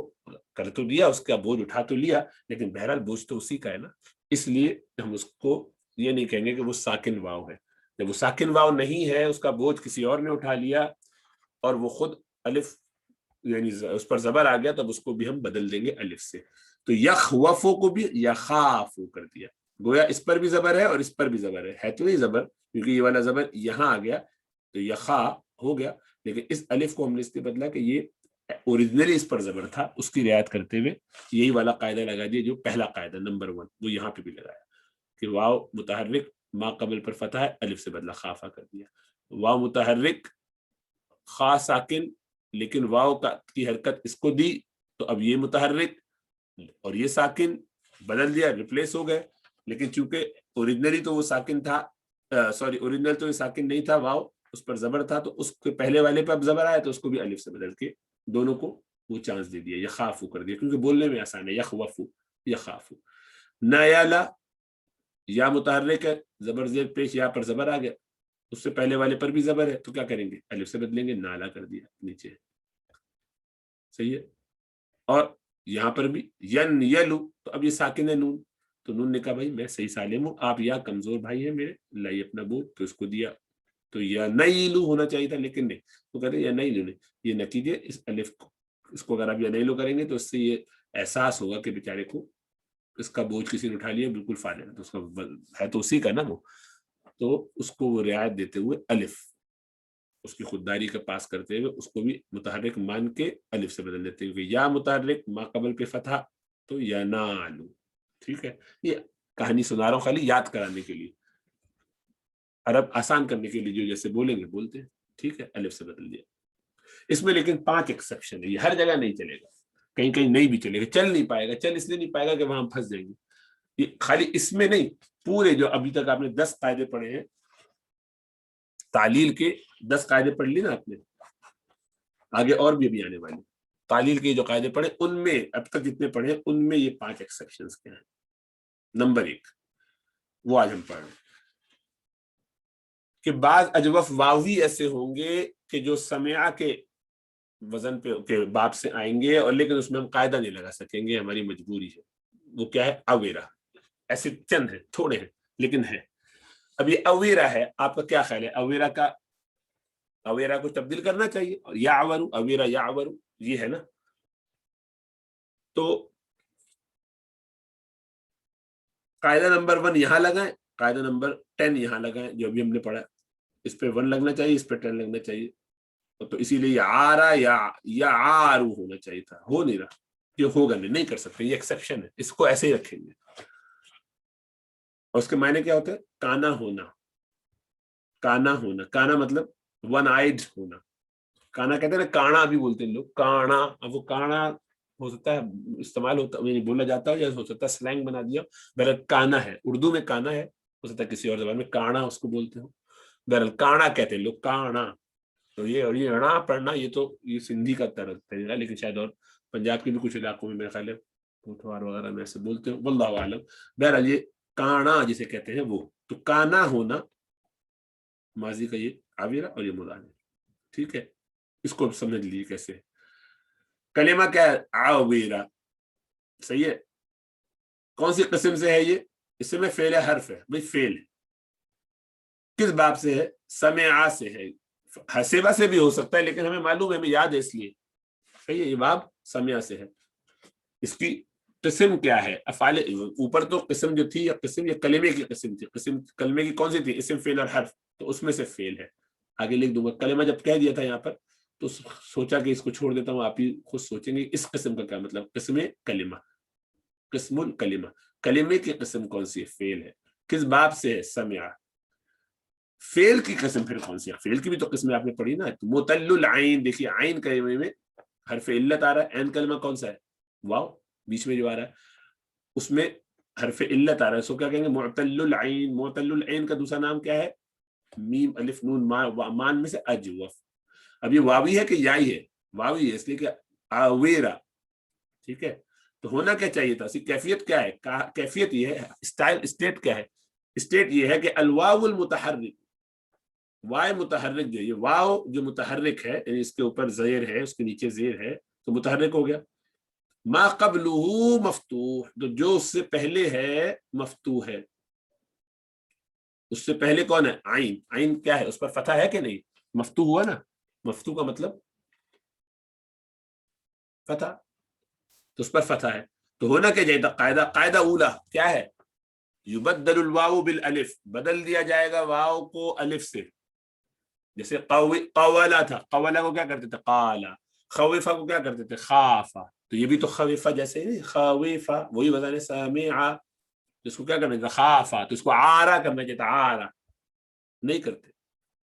कर तो दिया, उसका बोझ उठा तो लिया, लेकिन बहरहाल बोझ तो उसी का है ना, इसलिए हम उसको ये नहीं कहेंगे कि वो साकिन वाव है। जब वो साकिन वाव नहीं है, उसका बोझ किसी और ने उठा लिया और वो खुद अलिफ यानी उस पर जबर आ गया, तब उसको भी हम बदल देंगे अलिफ से। तो यखवफो को भी यखाफो कर दिया, गोया इस पर भी जबर है और इस पर भी जबर है तो नहीं जबर, क्योंकि ये वाला जबर यहाँ आ गया तो यखा हो गया, लेकिन इस अलिफ को हमने इसलिए बदला कि ये ओरिजिनली इस पर जबर था, उसकी रियायत करते हुए यही वाला कायदा लगा दिया, जो पहला कायदा नंबर 1 वो यहाँ पे भी लगाया कि वाव मुतहर्रिक मा कबल पर फतह है, अलिफ से बदला खाफा कर दिया, वाव मुतहर्रिक खा साकिन, लेकिन वाव की हरकत इसको दी, तो अब ये मुतहर्रिक और ये साकिन बदल दिया, रिप्लेस हो गए, लेकिन चूंकि ओरिजिनली तो वो साकिन था, सॉरी ओरिजिनल तो ये साकिन नहीं था, वाव उस पर जबर था, तो उसके पहले वाले पर अब जबर आया तो उसको भी अलिफ से बदल के दोनों को वो चांस दे दिया, यखाफू कर दिया, क्योंकि बोलने में आसान है, यखवफू यखाफू। नयाला या मुतहर्रिक है, जबर जेर पेश, यहाँ पर जबर आ गया, उससे पहले वाले पर भी जबर है, तो क्या करेंगे, अलिफ से बदलेंगे, नाला कर दिया नीचे, सही है। और यहाँ पर भी यन यलू, तो अब ये साकिन है नून, तो नून ने कहा भाई मैं सही सालिम हूँ, आप या कमजोर भाई है मेरे, लाई अपना बोझ, तो इसको दिया, तो या नईलू होना चाहिए था, लेकिन नहीं, तो कहते या नईलू नहीं, ये न कीजिए इस अलिफ को, इसको अगर आप या नईलू करेंगे तो इससे ये एहसास होगा कि बेचारे को इसका बोझ किसी ने उठा लिया, बिल्कुल फायदा, तो उसका है तो उसी का ना वो, तो उसको वो रियायत देते हुए अलिफ, उसकी खुददारी का पास करते हुए उसको भी मुतहर्रिक मान के अलिफ से बदल देते हैं, क्योंकि या मुतहर्रिक मा कबल पे फतहा तो यनालु, ठीक है। ये कहानी सुना रहा हूँ खाली याद कराने के लिए, अरब आसान करने के लिए, जो जैसे बोलेंगे बोलते हैं, ठीक है। अलिफ से बदल दिया। इसमें लेकिन 5 एक्सेप्शन है, ये हर जगह नहीं चलेगा, कहीं कहीं नहीं भी चलेगा, चल नहीं पाएगा। चल इसलिए नहीं पाएगा कि वहां हम फंस जाएंगे। ये खाली इसमें नहीं, पूरे जो अभी तक आपने 10 कायदे पढ़े हैं तालील के, 10 कायदे पढ़ ली ना आपने, आगे और भी अभी आने वाले तालील के जो कायदे पढ़े, उनमें अब तक जितने पढ़े उनमें ये 5 एक्सेप्शन क्या है। नंबर 1 वो आज हम पढ़ रहे हैं कि बाज अजवफ वावी ऐसे होंगे कि जो समिया के वजन पे के बाप से आएंगे, और लेकिन उसमें हम कायदा नहीं लगा सकेंगे, हमारी मजबूरी है। वो क्या है? अवेरा। ऐसे चंद है, थोड़े हैं लेकिन है। अब ये अवेरा है, आपका क्या ख्याल है? अवेरा को तब्दील करना चाहिए, और यावरू, अवेरा यावरू, ये है ना। तो कायदा नंबर 1 यहां लगाएं, कायदा नंबर 10 यहां लगाएं, जो अभी हमने पढ़ा। इस पे 1 लगना चाहिए, इस पे 10 लगना चाहिए। तो इसीलिए आरा या आरू होना चाहिए था, हो नहीं रहा। ये होगा नहीं कर सकते, ये एक्सेप्शन है, इसको ऐसे ही रखेंगे। और उसके मायने क्या होते हैं? काना होना, काना होना, काना मतलब वन आइड होना। काना कहते हैं ना, काना भी बोलते हैं लोग, काना। अब वो काना हो सकता है इस्तेमाल होता है, बोला जाता है, या हो सकता है स्लैंग बना दिया। बहरहाल काना है, उर्दू में काना है, हो सकता है किसी और जबान में काना उसको बोलते हो। बहरहाल काना कहते हैं लोग, काना। तो ये, और ये अणा पढ़ना, ये तो ये सिंधी का तरीका, लेकिन शायद और पंजाब के भी कुछ इलाकों में मेरे ख्याल है कोटवार वगैरह में ऐसे बोलते हो, वल्लाहु आलम। बहरहाल ये काना जिसे कहते हैं वो, तो काना होना माजी का ये आविरा, और ये मुदारिक, ठीक है। इसको समझ लीजिए कैसे। कलेमा क्या है? आविरा, सही है। कौन सी किस्म से है ये? इसमें फेल है, हर्फ है भाई, फेल है। किस बाब से है? समेआ से है। हसेबा से भी हो सकता है, लेकिन हमें मालूम है, हमें याद है इसलिए, सही है। ये बाब समिया से है। इसकी किस्म क्या है? अफाले, ऊपर तो किस्म जो थी, या किस्म, या कलेमे की किस्म थी। किस्म कलमे की कौन सी थी? इस्म, फेल और हर्फ, तो उसमें से फेल है। आगे लिख दूंगा। कलेमा जब कह दिया था यहाँ पर, तो सोचा कि इसको छोड़ देता हूँ, आप ही खुद सोचेंगे इस किस्म का क्या मतलब। किस्म कलिमा, किस्मुल कलिमा, कलिमे की किस्म कौन सी है? फेल है। किस बाब से है? समिया। फेल की किस्म फिर कौन सी है? फेल की भी तो किस्में आपने पढ़ी ना। तो मुतल्लुल आइन, देखिए आइन कलिमे में हरफ इल्लत आ रहा है। एन कलिमा कौन सा है? वाव, बीच में जो आ रहा है उसमें हरफ इल्लत आ रहा है, सो क्या कहेंगे? मुतल्लुल आइन। मुतल्लुल आइन का दूसरा नाम क्या है? मीम अलिफ नून मान में से अजवफ। अब ये वावी है कि याई है? वावी है, इसलिए कि आवेरा, ठीक है। तो होना क्या चाहिए था? कैफियत क्या है? कैफियत ये है, स्टाइल, स्टेट क्या है? स्टेट ये है कि अलवाउल मुतहर्रिक, वाय मुतहर्रिक, जो ये वाव जो मुतहर्रिक है, यानी इसके ऊपर ज़ेर है, उसके नीचे ज़ेर है, तो मुतहर्रिक हो गया। मा क़ब्लुहु मफ्तूह, तो जो उससे पहले है मफ्तूह है। उससे पहले कौन है? आइन। आइन क्या है? उस पर फतह है कि नहीं? मफ्तूह हुआ ना। मफ्तूह का मतलब फतह, तो उस पर फतह है। तो होना क्या चाहिए था? कायदा, कायदा उला क्या है? युबद्दलुल वाउ बिल अलिफ, बदल दिया जाएगा वाव को अलिफ से। जैसे कवला था, कवला को क्या करते थे? काला। खवीफा को क्या करते थे? खाफा। तो ये भी तो खवीफा जैसे ही, खवीफा वही वजन है समीआ। इसको क्या करना चाहिए? खाफा। तो इसको आरा करना चाहिए था, आरा नहीं करते।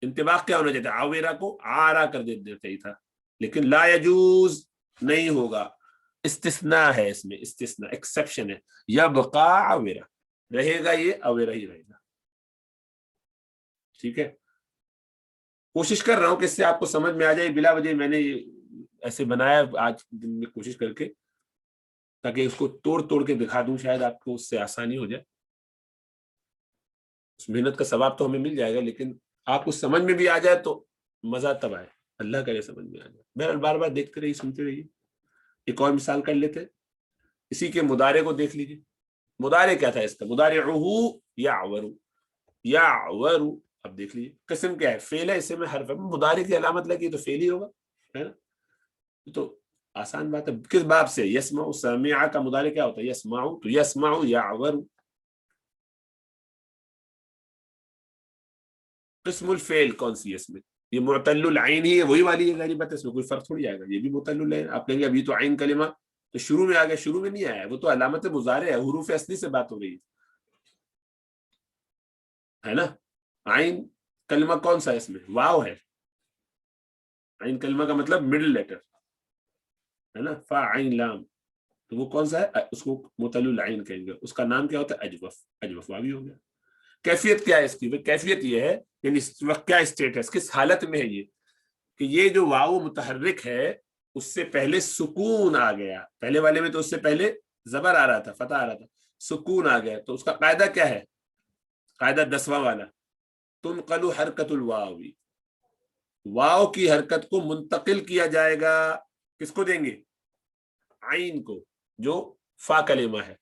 इंतबाक क्या होना चाहिए? आवेरा को आरा कर देना चाहिए था, लेकिन ला यजूज नहीं होगा। इस्तिस्ना है इसमें, इस्तिस्ना एक्सेप्शन है। यबका आवेरा, रहेगा ये अवेरा ही रहेगा, ठीक है। कोशिश कर रहा हूं कि इससे आपको समझ में आ जाए। बिला वजह मैंने ऐसे बनाया आज दिन में कोशिश करके, ताकि उसको तोड़ तोड़ के दिखा दूं, शायद आपको उससे आसानी हो जाए। उस मेहनत का सवाब तो हमें मिल जाएगा, लेकिन आपको समझ में भी आ जाए तो मजा तब आए। अल्लाह करे समझ में आ जाए। बहरहाल बार बार देखते रहिए, सुनते रहिए। एक और मिसाल कर लेते हैं, इसी के मुदारे को देख लीजिए। मुदारे क्या था इसका? मुदारिउहु यावरु, यावरु। अब देख लीजिए किस्म क्या है? फेल है, इसे में हर्फ है। मुदारे की अलामत लगी तो फेल ही होगा, है ना। तो आसान बात है। किस बाब से? यस्माउ, समिआ का मुदारे क्या होता है? यस्माउ, तो यस्माउ यावरु। किस्मुल फेल कौन सी है इसमें? ये मुतल्लुल आइन ही है, वही वाली है, गरीब बात है, इसमें कोई फर्क थोड़ी आएगा। ये भी मुतल्लुल है। आप कहेंगे अभी तो आइन कलिमा تو شروع میں آ گیا, شروع میں نہیں آیا, وہ تو علامت مضارع ہے, حروف اصلی سے بات ہو رہی ہے نا. عین کلمہ کون سا ہے اس میں, واو ہے. عین کلمہ کا مطلب مڈل لیٹر ہے نا, فا عین لام, تو وہ کون سا ہے, اس کو مطل العین کہیں گے, اس کا نام کیا ہوتا ہے, اجوف. اجوف واوی ہو گیا. کیفیت کیا ہے اس کی, کیفیت یہ ہے یعنی اس وقت کیا اسٹیٹس, کس حالت میں ہے یہ, کہ یہ جو واو متحرک ہے اس سے پہلے سکون آ گیا. پہلے والے میں تو اس سے پہلے زبر آ رہا تھا, فتح آ رہا تھا, سکون آ گیا. تو اس کا قاعدہ کیا ہے, قاعدہ 10واں والا, تنقل حرکت الواوی, واو کی حرکت کو منتقل کیا جائے گا, کس کو دیں گے, عین کو, جو فا کلمہ ہے.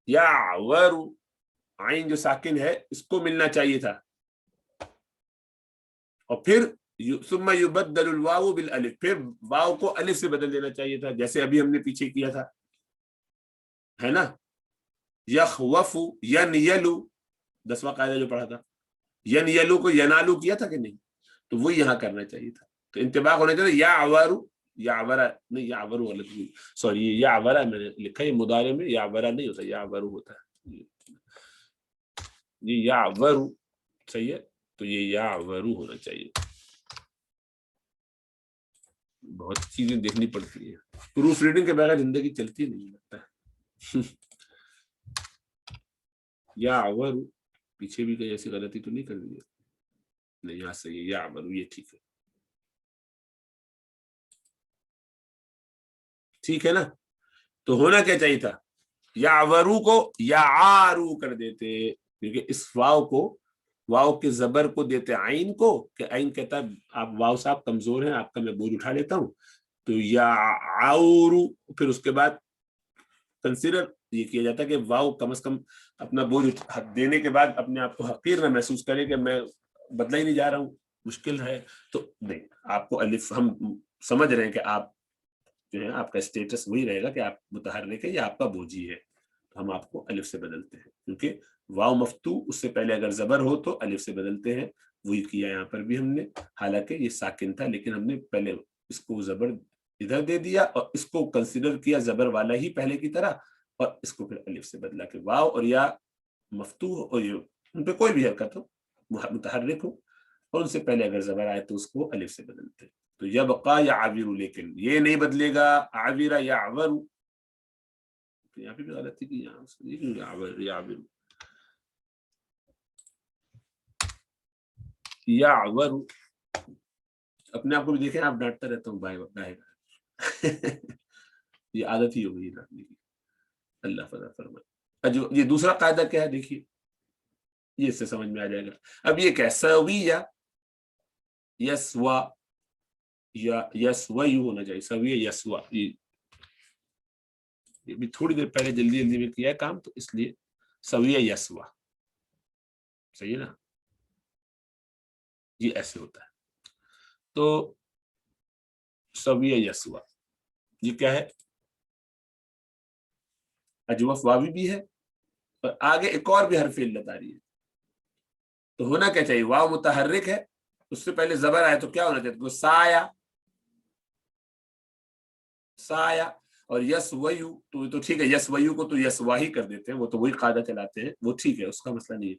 یا ورو, عین جو ساکن ہے اس کو ملنا چاہیے تھا, اور پھر ثم یبدل الواو بالالف, پھر واو کو الف سے بدل دینا چاہیے تھا, جیسے ابھی ہم نے پیچھے کیا تھا, ہے نا. یخوف ینیلو, 10واں قاعدہ جو پڑھا تھا, ینیلو کو ینالو کیا تھا کہ نہیں, تو وہ یہاں کرنا چاہیے تھا. تو انتباہ ہونا چاہیے, یا عوارو, یا عورا نہیں, یا عورو غلط, سوری یہ یا عورا میں نے لکھا ہے مضارع میں, یا عورا نہیں ہوتا, یا عورو ہوتا ہے, یہ یا عورو صحیح ہے. تو یہ یا عورو ہونا چاہیے. بہت چیزیں دیکھنی پڑتی ہیں, پروف ریڈنگ کے بغیر زندگی چلتی نہیں لگتا ہے. یا عورو, پیچھے بھی کوئی ایسی غلطی تو نہیں کر دی ہے, نہیں یہاں صحیح ہے, یا عورو, یہ ٹھیک ہے, ٹھیک ہے نا. تو ہونا کیا چاہیے تھا, یا عورو کو یا عارو کر دیتے, کیونکہ اس واو کو, واو کے زبر کو دیتے عین کو, کہ عین کہتا ہے آپ واو صاحب کمزور ہیں, آپ کا میں بوجھ اٹھا لیتا ہوں, تو یا عورو, پھر اس کے بعد کنسیڈر یہ کیا جاتا ہے کہ واو کم از کم اپنا بوجھ دینے کے بعد اپنے آپ کو حقیر نہ محسوس کرے کہ میں بدلا ہی نہیں جا رہا ہوں, مشکل ہے. تو نہیں, آپ کو الف, ہم سمجھ رہے ہیں کہ آپ جو ہے آپ کا اسٹیٹس وہی رہے گا کہ آپ متحرک ہے یا آپ کا بوجھی ہے, تو ہم آپ کو الف سے بدلتے ہیں, کیونکہ واو مفتو اس سے پہلے اگر زبر ہو تو الف سے بدلتے ہیں. وہی کیا یہاں پر بھی ہم نے, حالانکہ یہ ساکن تھا لیکن ہم نے پہلے اس کو زبر ادھر دے دیا اور اس کو کنسیڈر کیا زبر والا ہی پہلے کی طرح, اور اس کو پھر الف سے بدلا کہ واو اور یا مفتو ہو, اور ان پہ کوئی بھی حرکت ہو, متحرک ہو, اور ان سے پہلے اگر زبر آئے تو اس کو الف سے بدلتے ہیں. تو یبقا یعبر, لیکن یہ نہیں بدلے گا عابر یعبر, یہاں پہ بھی غلطی کی, یہاں یعبر یعبر, اپنے آپ کو بھی دیکھیں, آپ ڈانٹتا رہتا ہوں بھائی بھائی, یہ عادت ہی ہو گئی ڈانٹنے کی, اللہ فضل فرمائے. جو یہ دوسرا قاعدہ کیا ہے دیکھیے, یہ اس سے سمجھ میں آ جائے گا. اب یہ کیا, سویہ یسوا, یا یسوی ہونا چاہیے, سویہ یسوا, یہ بھی تھوڑی دیر پہلے جلدی جلدی میں کیا ہے کام, تو اس لیے سویہ یسوا, صحیح ہے نا, یہ ایسے ہوتا ہے. تو سویہ یسوا یہ کیا ہے, اجوف واوی بھی ہے, اور آگے ایک اور بھی حرف علت آ رہی ہے. تو ہونا کیا چاہیے, واو متحرک ہے, اس سے پہلے زبر آئے تو کیا ہونا چاہیے, سایہ, سایہ. اور یس ویو تو ٹھیک ہے, یس ویو کو تو یس واہی کر دیتے ہیں, وہ تو وہی قاعدہ چلاتے ہیں, وہ ٹھیک ہے, اس کا مسئلہ نہیں ہے,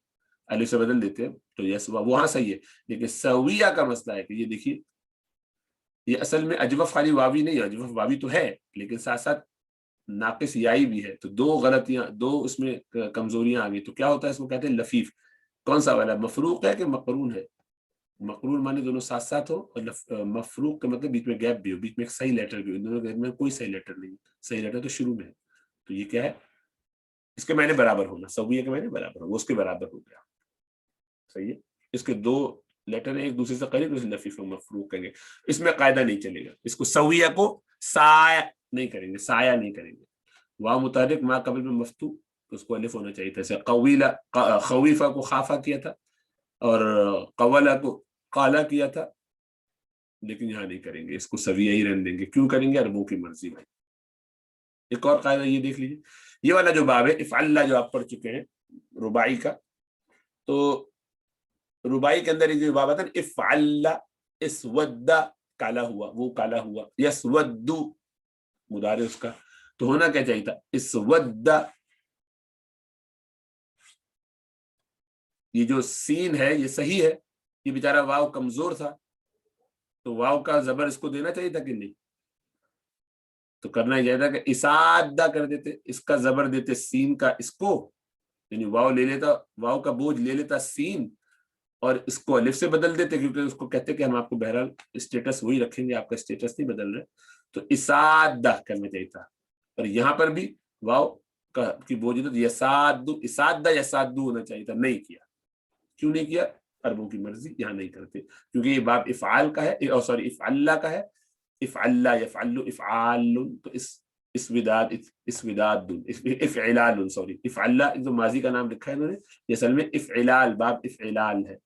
الف سے بدل دیتے ہیں تو یس وہاں صحیح ہے. لیکن سویہ کا مسئلہ ہے کہ یہ دیکھیے, یہ اصل میں اجوف خالی واوی نہیں ہے, اجوف واوی تو ہے لیکن ساتھ ساتھ ناقص یائی بھی ہے, تو دو غلطیاں, دو اس میں کمزوریاں آ گئی. تو کیا ہوتا ہے, اس کو کہتے ہیں لفیف. کون سا والا, مفروق ہے کہ مقرون ہے, مقرون مانے دونوں ساتھ ساتھ ہو, اور مفروق کا مطلب بیچ میں گیپ بھی ہو, بیچ میں ایک صحیح لیٹر بھی ہو, ان دونوں میں کوئی صحیح لیٹر نہیں, صحیح لیٹر تو شروع میں ہے. تو یہ کیا ہے, اس کے معنی برابر ہونا, سویہ کے معنی برابر ہو, وہ اس کے برابر ہو گیا, صحیح ہے. اس کے دو لیٹر ایک دوسرے سے قریب, اسے لفیف و مفروق کہیں گے. اس میں قاعدہ نہیں چلے گا, اس کو سویہ کو سایہ نہیں کریں گے, سایہ نہیں کریں گے. واو متحرک ما قبل میں مفتو, تو اس کو الف ہونا چاہیے تھا, جیسے قویلہ, خویفہ کو خافہ کیا تھا, اور قوالہ کو قالا کیا تھا, لیکن یہاں نہیں کریں گے, اس کو سویہ ہی رہنے دیں گے. کیوں کریں گے, عربوں کی مرضی بھائی. ایک اور قاعدہ یہ دیکھ لیجیے, یہ والا جو باب ہے افعل جو آپ پڑھ چکے ہیں رباعی کا, تو رباعی کے اندر ایک جو باب آتا ہے افعل اسود, کالا ہوا, وہ کالا ہوا, یسود مضارع اس کا, تو ہونا کیا چاہیے تھا اسود. یہ جو سین ہے یہ صحیح ہے, یہ بیچارہ واو کمزور تھا تو واو کا زبر اس کو دینا چاہیے تھا کہ نہیں, تو کرنا ہی چاہیے تھا کہ اسادہ کر دیتے, اس کا زبر دیتے سین کا اس کو, یعنی واو لے لیتا, واو کا بوجھ لے لیتا سین اور اس کو الف سے بدل دیتے, کیونکہ اس کو کہتے کہ ہم آپ کو بہرحال اسٹیٹس وہی رکھیں گے, آپ کا اسٹیٹس نہیں بدل رہے, تو اسادہ کرنا چاہیے تھا. اور یہاں پر بھی واو کی بوجھ یسادو, اسادہ یسادو ہونا چاہیے تھا, نہیں کیا. کیوں نہیں کیا؟ عربوں کی مرضی, یہاں نہیں کرتے کیونکہ یہ باب افعال کا ہے, سوری افعلہ کا ہے. افعلہ یفعل افعال, تو اسوداد اسوداد افعلال, سوری افعلہ جو ماضی کا نام لکھا ہے انہوں نے, یہ اصل میں افعلال, باب افعلال ہے.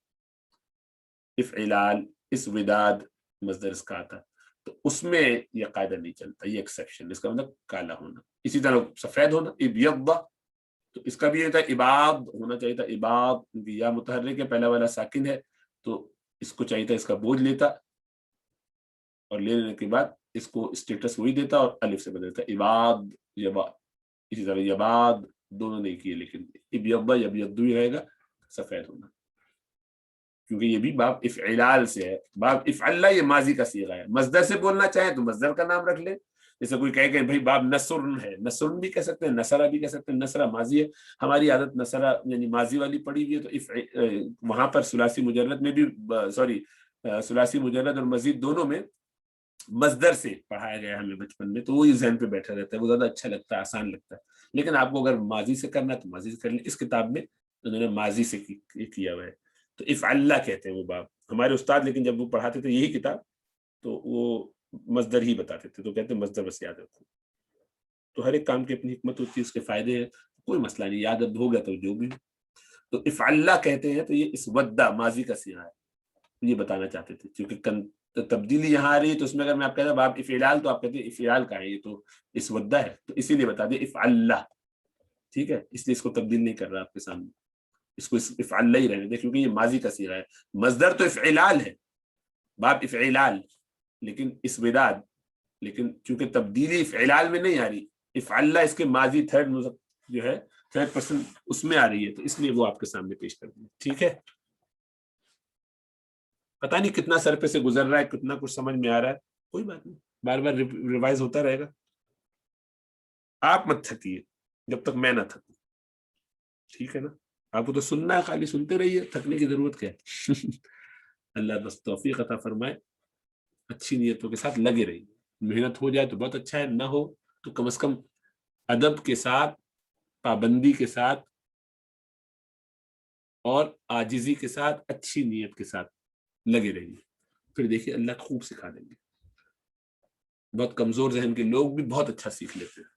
افعلال اسوداد مصدر اس کا آتا, تو اس میں یہ قاعدہ نہیں چلتا, یہ ایکسیپشن, اس کا مطلب کالا ہونا. اسی طرح سفید ہونا ابیض, تو اس کا بھی یہ تھا اباد ہونا چاہیے تھا, اباد یا متحرک ہے, پہلا والا ساکن ہے تو اس کو چاہیے تھا اس کا بوجھ لیتا, اور لے لینے کے بعد اس کو اسٹیٹس وہی دیتا اور الف سے بدلتا, عباد یبا. اسی طرح یباد دونوں نہیں کیے, لیکن ابیض یبیض ہی رہے گا, سفید ہونا, کیونکہ یہ بھی باب افعلال سے ہے. باب افعلہ یہ ماضی کا صیغہ ہے, مصدر سے بولنا چاہیں تو مصدر کا نام رکھ لیں. جیسے کوئی کہے کہ بھائی باب نصرن ہے, نصرن بھی کہہ سکتے ہیں, نصرہ بھی کہہ سکتے ہیں, نصرہ ماضی ہے. ہماری عادت نصرہ یعنی ماضی والی پڑی ہوئی ہے, تو وہاں پر ثلاثی مجرد میں بھی, سوری ثلاثی مجرد اور مزید دونوں میں مصدر سے پڑھایا گیا ہمیں بچپن میں, تو وہی ذہن پہ بیٹھا رہتا ہے, وہ زیادہ اچھا لگتا ہے, آسان لگتا ہے. لیکن آپ کو اگر ماضی سے کرنا ہے تو ماضی سے کر لیں. اس کتاب میں انہوں نے ماضی سے کیا ہوا ہے, تو افعلہ کہتے ہیں وہ باب. ہمارے استاد لیکن جب وہ پڑھاتے تھے یہی کتاب تو وہ مصدر ہی بتاتے تھے, تو کہتے ہیں مصدر بس یاد ہوتا ہے. تو ہر ایک کام کی اپنی حکمت ہوتی ہے, اس کے فائدے ہیں, کوئی مسئلہ نہیں, یاد ہو گیا تو جو بھی. تو افعلہ کہتے ہیں, تو یہ اسودہ ماضی کا صیغہ ہے, یہ بتانا چاہتے تھے. کیونکہ تبدیلی یہاں آ رہی ہے, تو اس میں اگر میں آپ کہتا ہوں باب افعلال, تو آپ کہتے ہیں افعال کا ہے, یہ تو اسودہ ہے, تو اسی لیے بتا دیں افعلہ, ٹھیک ہے, اس لیے اس کو تبدیل نہیں کر رہا آپ کے سامنے, اس کو افعلہ ہی رہنے دیں, کیونکہ یہ ماضی کا صیغہ ہے. مصدر تو افعلال ہے, باب افعلال, لیکن اسوداد, لیکن چونکہ تبدیلی افعلال میں نہیں آ رہی, افعلہ اس کے ماضی تھرڈ جو ہے تھرڈ پرسن اس میں آ رہی ہے, تو اس لیے وہ آپ کے سامنے پیش کر دیں. ٹھیک ہے, پتہ نہیں کتنا سر پہ سے گزر رہا ہے, کتنا کچھ سمجھ میں آ رہا ہے, کوئی بات نہیں, بار بار ریوائز ہوتا رہے گا. آپ مت تھکیے جب تک میں نہ تھکوں, ٹھیک ہے نا. آپ کو تو سننا ہے, خالی سنتے رہیے, تھکنے کی ضرورت کیا ہے. اللہ بس توفیق عطا فرمائے, اچھی نیتوں کے ساتھ لگے رہیے. محنت ہو جائے تو بہت اچھا ہے, نہ ہو تو کم از کم ادب کے ساتھ, پابندی کے ساتھ اور عاجزی کے ساتھ, اچھی نیت کے ساتھ لگے رہیے. پھر دیکھیے اللہ خوب سکھا دیں گے. بہت کمزور ذہن کے لوگ بھی بہت اچھا سیکھ لیتے ہیں.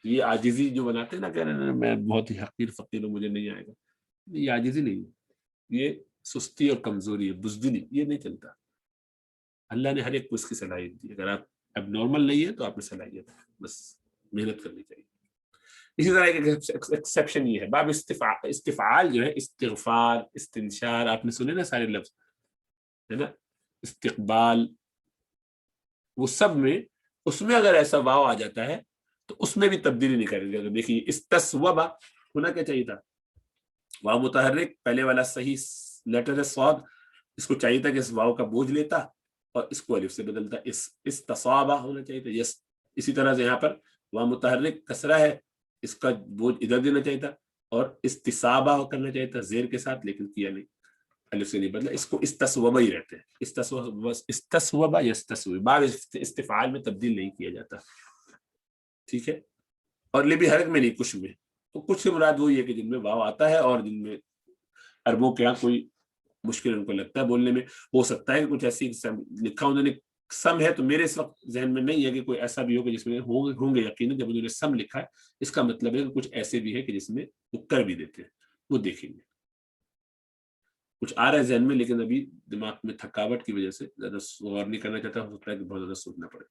یہ عاجزی جو بناتے ہیں نا, کہ میں بہت ہی حقیر فقیر ہوں, مجھے نہیں آئے گا, یہ عاجزی نہیں ہے, یہ سستی اور کمزوری ہے, بزدلی, یہ نہیں چلتا. اللہ نے ہر ایک کو اس کی صلاحیت دی. اگر آپ اب نارمل نہیں ہے تو آپ میں صلاحیت ہے, بس محنت کرنی چاہیے. اسی طرح ایک ایکسیپشن یہ ہے, باب استفعال جو ہے, استغفار, استنشار, آپ نے سنے نا سارے لفظ, ہے نا, استقبال, وہ سب میں اس میں اگر ایسا واو آ جاتا ہے تو اس میں بھی تبدیلی نہیں کریں گے. دیکھیے استصوبہ ہونا کیا چاہیے تھا, واو متحرک, پہلے والا صحیح لیٹر ہے صاد, اس کو چاہیے تھا کہ اس واو کا بوجھ لیتا اور اس کو الف سے بدلتا, استصابہ ہونا چاہیے تھا. یس, اسی طرح سے یہاں پر واو متحرک کسرہ ہے, اس کا بوجھ ادھر دینا چاہیے تھا اور استصابہ کرنا چاہیے تھا زیر کے ساتھ, لیکن کیا نہیں, الف سے نہیں بدلا. اس کو استصوبہ ہی رہتے ہیں, استصوبہ یا استصوبہ, باب استفعال میں تبدیل نہیں کیا جاتا. ٹھیک ہے, اور لے بھی حرک میں نہیں, کچھ میں. تو کچھ سے مراد وہی ہے کہ جن میں واو آتا ہے اور جن میں عربوں کے یہاں کوئی مشکل ان کو لگتا ہے بولنے میں. ہو سکتا ہے کہ کچھ ایسی لکھا انہوں نے سم ہے, تو میرے اس وقت ذہن میں نہیں ہے کہ کوئی ایسا بھی ہو کہ جس میں ہوں گے یقیناً. جب انہوں نے سم لکھا ہے, اس کا مطلب ہے کہ کچھ ایسے بھی ہے کہ جس میں وہ کر بھی دیتے ہیں, وہ دیکھیں گے. کچھ آ رہا ہے ذہن میں, لیکن ابھی دماغ میں تھکاوٹ کی وجہ سے زیادہ غور نہیں کرنا چاہتا, ہو سکتا ہے کہ بہت زیادہ سوچنا پڑے,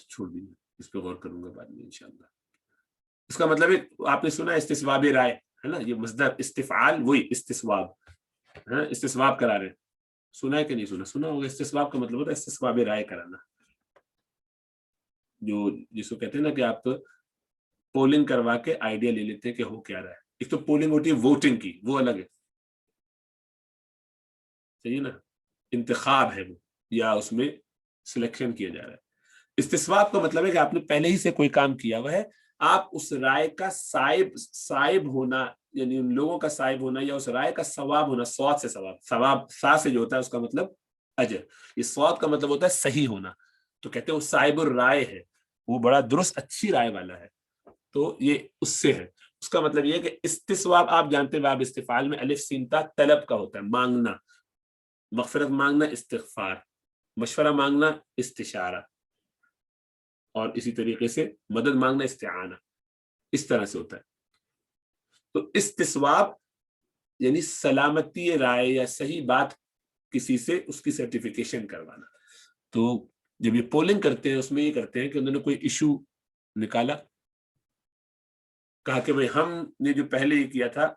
چھوڑ دیجیے, اس پہ غور کروں گا بعد میں انشاءاللہ. اس کا مطلب ہے آپ نے سنا استصواب رائے ہے نا, یہ مصدر استفعال وہی استصواب, استصواب کرا رہے, سنا ہے کہ نہیں سنا, سنا ہوگا. استصواب کا مطلب ہوتا ہے استصواب رائے کرانا, جو جس کو کہتے ہیں نا کہ آپ पोलिंग करवा के आइडिया ले लेते हैं कि हो क्या रहा है। एक तो पोलिंग होती है वोटिंग की, वो अलग है, सही ना, इंतखाब है वो, या उसमें सिलेक्शन किया जा रहा है। इस्तिस्वाब का मतलब है कि आपने पहले ही से कोई काम किया हुआ है, आप उस राय का साइब होना, यानी उन लोगों का साइब होना, या उस राय का सवाब होना, सवाब से सवाब, सवाब सा से जो होता है उसका मतलब अजर, इस सवाब का मतलब होता है सही होना। तो कहते हैं वो साहिबुर राय है, वो बड़ा दुरुस्त अच्छी राय वाला है, तो ये उससे है। उसका मतलब ये है कि इस्तिस्वाब आप जानते हैं, बाब इस्तिफाल में अलिफ सीन ता तलब का होता है, मांगना, मगफिरत मांगना इस्तिगफार, मशवरा मांगना इस्तिशारा, और इसी तरीके से मदद मांगना इस्तिआना, इस तरह से होता है। तो इस्तिस्वाब यानी सलामती राय या सही बात किसी से, उसकी सर्टिफिकेशन करवाना। तो जब ये पोलिंग करते हैं उसमें ये करते हैं कि उन्होंने कोई इशू निकाला, कहा कि भाई हमने जो पहले ये किया था,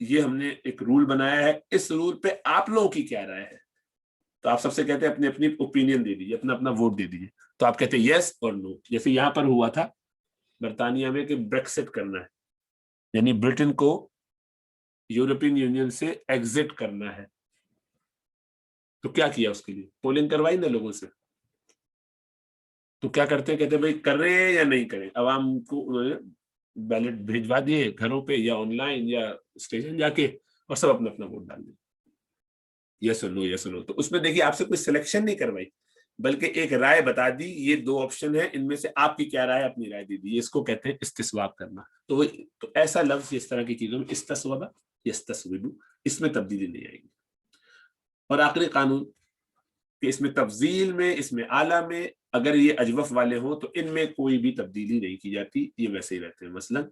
ये हमने एक रूल बनाया है, इस रूल पे आप लोगों की क्या राय है। तो आप सबसे कहते हैं अपनी अपनी ओपिनियन दे दीजिए, अपना अपना वोट दे दीजिए। तो आप कहते हैं यस और नो। जैसे यहाँ पर हुआ था बर्तानिया में कि ब्रेक्सिट करना है, यानी ब्रिटेन को यूरोपियन यूनियन से एग्जिट करना है। तो क्या किया उसके लिए, पोलिंग करवाई ना लोगों से। तो क्या करते हैं, कहते हैं भाई कर रहे हैं या नहीं करें। अवाम को उन्होंने बैलेट भिजवा दिए घरों पे या ऑनलाइन या स्टेशन जाके, और सब अपना अपना वोट डाल दिए, यस और नो, यस और नो। तो उसमें देखिए आपसे कोई सिलेक्शन नहीं करवाई, बल्कि एक राय बता दी, ये दो ऑप्शन है, इनमें से आपकी क्या राय, अपनी राय दे दी। इसको कहते हैं इस्तिस्वाब करना। तो ऐसा लफ्ज इस तरह की चीजों में इस्तिस्वाब, यस्तस्विबु, इसमें तब्दीली नहीं आएगी। और आखिरी कानून कि इसमें तफजील में, इसमें आला में अगर ये अजवफ वाले हों तो इनमें कोई भी तब्दीली नहीं की जाती, ये वैसे ही रहते हैं। मसलन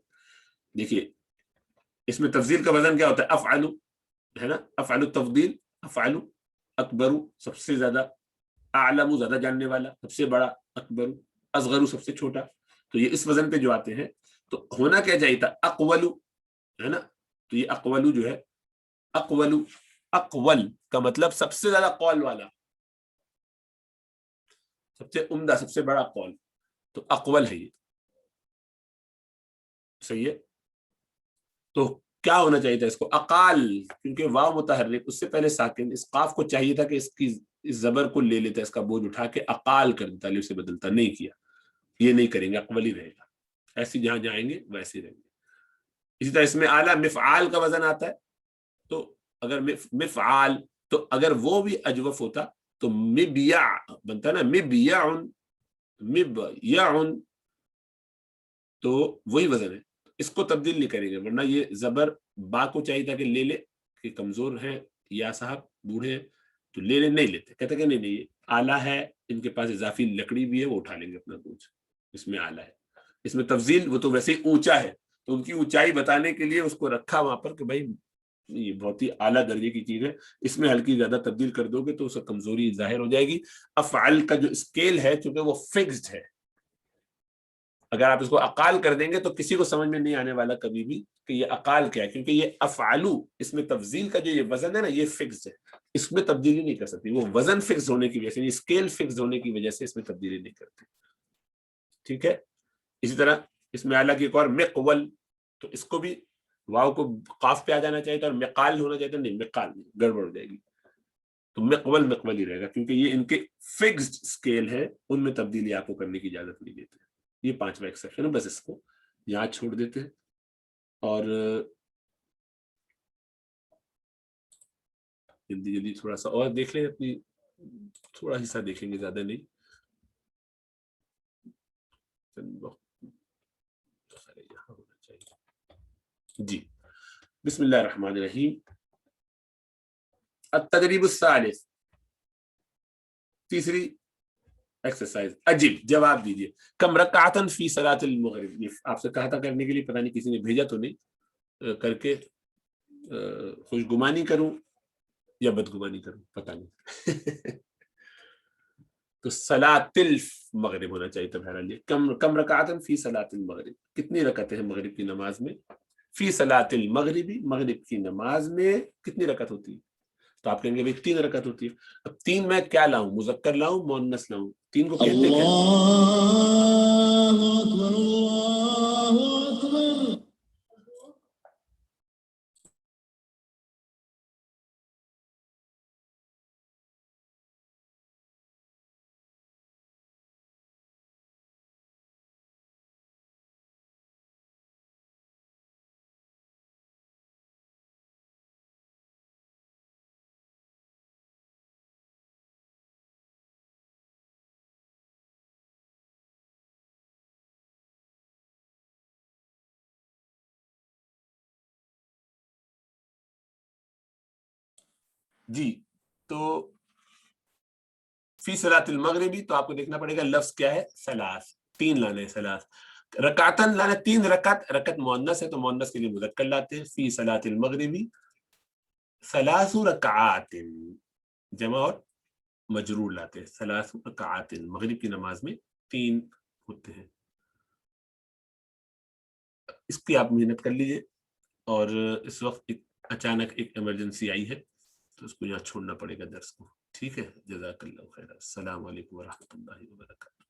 देखिए इसमें तफजील का वजन क्या होता है, अफ़अलु है ना, अफ़अलु तफदील, अफ़अलु अकबरु सबसे ज्यादा, आलमु ज्यादा जानने वाला सबसे बड़ा, अकबरु असगरु सबसे छोटा। तो ये इस वजन पे जो आते हैं, तो होना क्या चाहिए था, अक़वलु है ना। तो ये अक़वलु जो है, अक़वलु, अक़वल का मतलब सबसे ज्यादा कौल वाला, सबसे उम्दा, सबसे बड़ा कौल, तो अक़वल है ये, सही है। तो क्या होना चाहिए था इसको, अकाल, क्योंकि वाव मुतहर्रिक, उससे पहले साकिन, इस काफ को चाहिए था कि इसकी इस जबर को ले लेता, इसका बोझ उठा के अकाल कर देता, अलिफ से बदलता, नहीं किया। ये नहीं करेंगे, अक़वल ही रहेगा, ऐसे जहां जाएंगे वैसे ही रहेंगे। इसी तरह इसमें आला मिफ़आल का वजन आता है, तो अगर मिफ़आल, तो अगर वो भी अजवफ होता तो मिबिया बनता ना, मिबियाउन, मिबयाउन, तो वही वजन है। इसको तब्दील नहीं करेंगे, वरना ये जबर बा को चाहिए था कि ले ले, कि कमजोर है या साहब बूढ़े हैं तो ले ले, नहीं लेते, कहते कि नहीं नहीं ये आला है, इनके पास इजाफी लकड़ी भी है, वो उठा लेंगे अपना बोझ, इसमें आला है। इसमें तफजील, वो तो वैसे ही ऊंचा है, तो उनकी ऊंचाई बताने के लिए उसको रखा वहां पर कि भाई ये बहुत ही आला दर्जे की चीज है, इसमें हल्की ज्यादा तब्दील कर दोगे तो उसका कमजोरी जाहिर हो जाएगी। अफ़अल का जो स्केल है चूंकि वो फिक्स्ड है, अगर आप इसको अकाल कर देंगे तो किसी को समझ में नहीं आने वाला कभी भी कि ये अकाल क्या है, क्योंकि ये अफ़अलु, इसमें तफजील का जो ये वजन है ना, ये फिक्स्ड है, इसमें तब्दीली नहीं कर सकती। वो वजन फिक्स होने की वजह से, स्केल फिक्स होने की वजह से इसमें तब्दीली नहीं करती, ठीक है। इसी तरह इसमें आला की एक और मिक़वल, तो इसको भी वाव को काफ पे आ जाना चाहिए था, और मिकाल होना चाहिए था, नहीं मिकाल, गड़बड़ हो जाएगी। तो मिक़वल मिक़वल ही रहेगा, क्योंकि ये इनके फिक्स्ड स्केल है, उनमें तब्दीली आपको करने की इजाजत नहीं देते। ये पांचवा एक्सेप्शन है, बस इसको यहाँ छोड़ देते हैं। और जल्दी जल्दी थोड़ा सा और देख लें, अपनी थोड़ा हिस्सा देखेंगे, ज्यादा नहीं। यहाँ होना चाहिए जी। बिस्मिल्लाह रहमान रहीम। अत-तदरीब अस-सालिस, तीसरी एक्सरसाइज, अजीब, जवाब दीजिए। कम रकातन फी सलातिल मगरिब, आपसे कहा था करने के लिए, पता नहीं किसी ने भेजा तो नहीं, करके खुशगुमानी करूं या बदगुमानी करूं, पता नहीं। तो सलातिल मगरिब होना चाहिए था बहरहाल। कम रकातन फी सलातिल मगरिब, कितनी रकतें हैं मगरिब की नमाज में। फी सलातिल मगरिबी, मगरिब की नमाज में कितनी रकत होती है। तो आप कहेंगे भाई 3 रकत होती है। अब 3 मैं क्या लाऊं, मुज़क्कर लाऊं, मुअन्नस लाऊं, 3 को कहते क्या। جی تو فی صلاۃ المغربی تو آپ کو دیکھنا پڑے گا لفظ کیا ہے، سلاس، 3 لانے ہیں، سلاس، رکعتن لانا 3 رکعت، رکعت مؤنث ہے تو مؤنث کے لیے مذکر لاتے ہیں، فی صلاۃ المغربی ثلاث رکعات، جمع اور مجرور لاتے ہیں، ثلاث رکعات، مغرب کی نماز میں 3 ہوتے ہیں. اس کی آپ محنت کر لیجئے. اور اس وقت ایک اچانک ایک ایمرجنسی آئی ہے تو اس کو یہاں چھوڑنا پڑے گا درس کو. ٹھیک ہے، جزاک اللہ خیر. السلام علیکم ورحمۃ اللہ وبرکاتہ.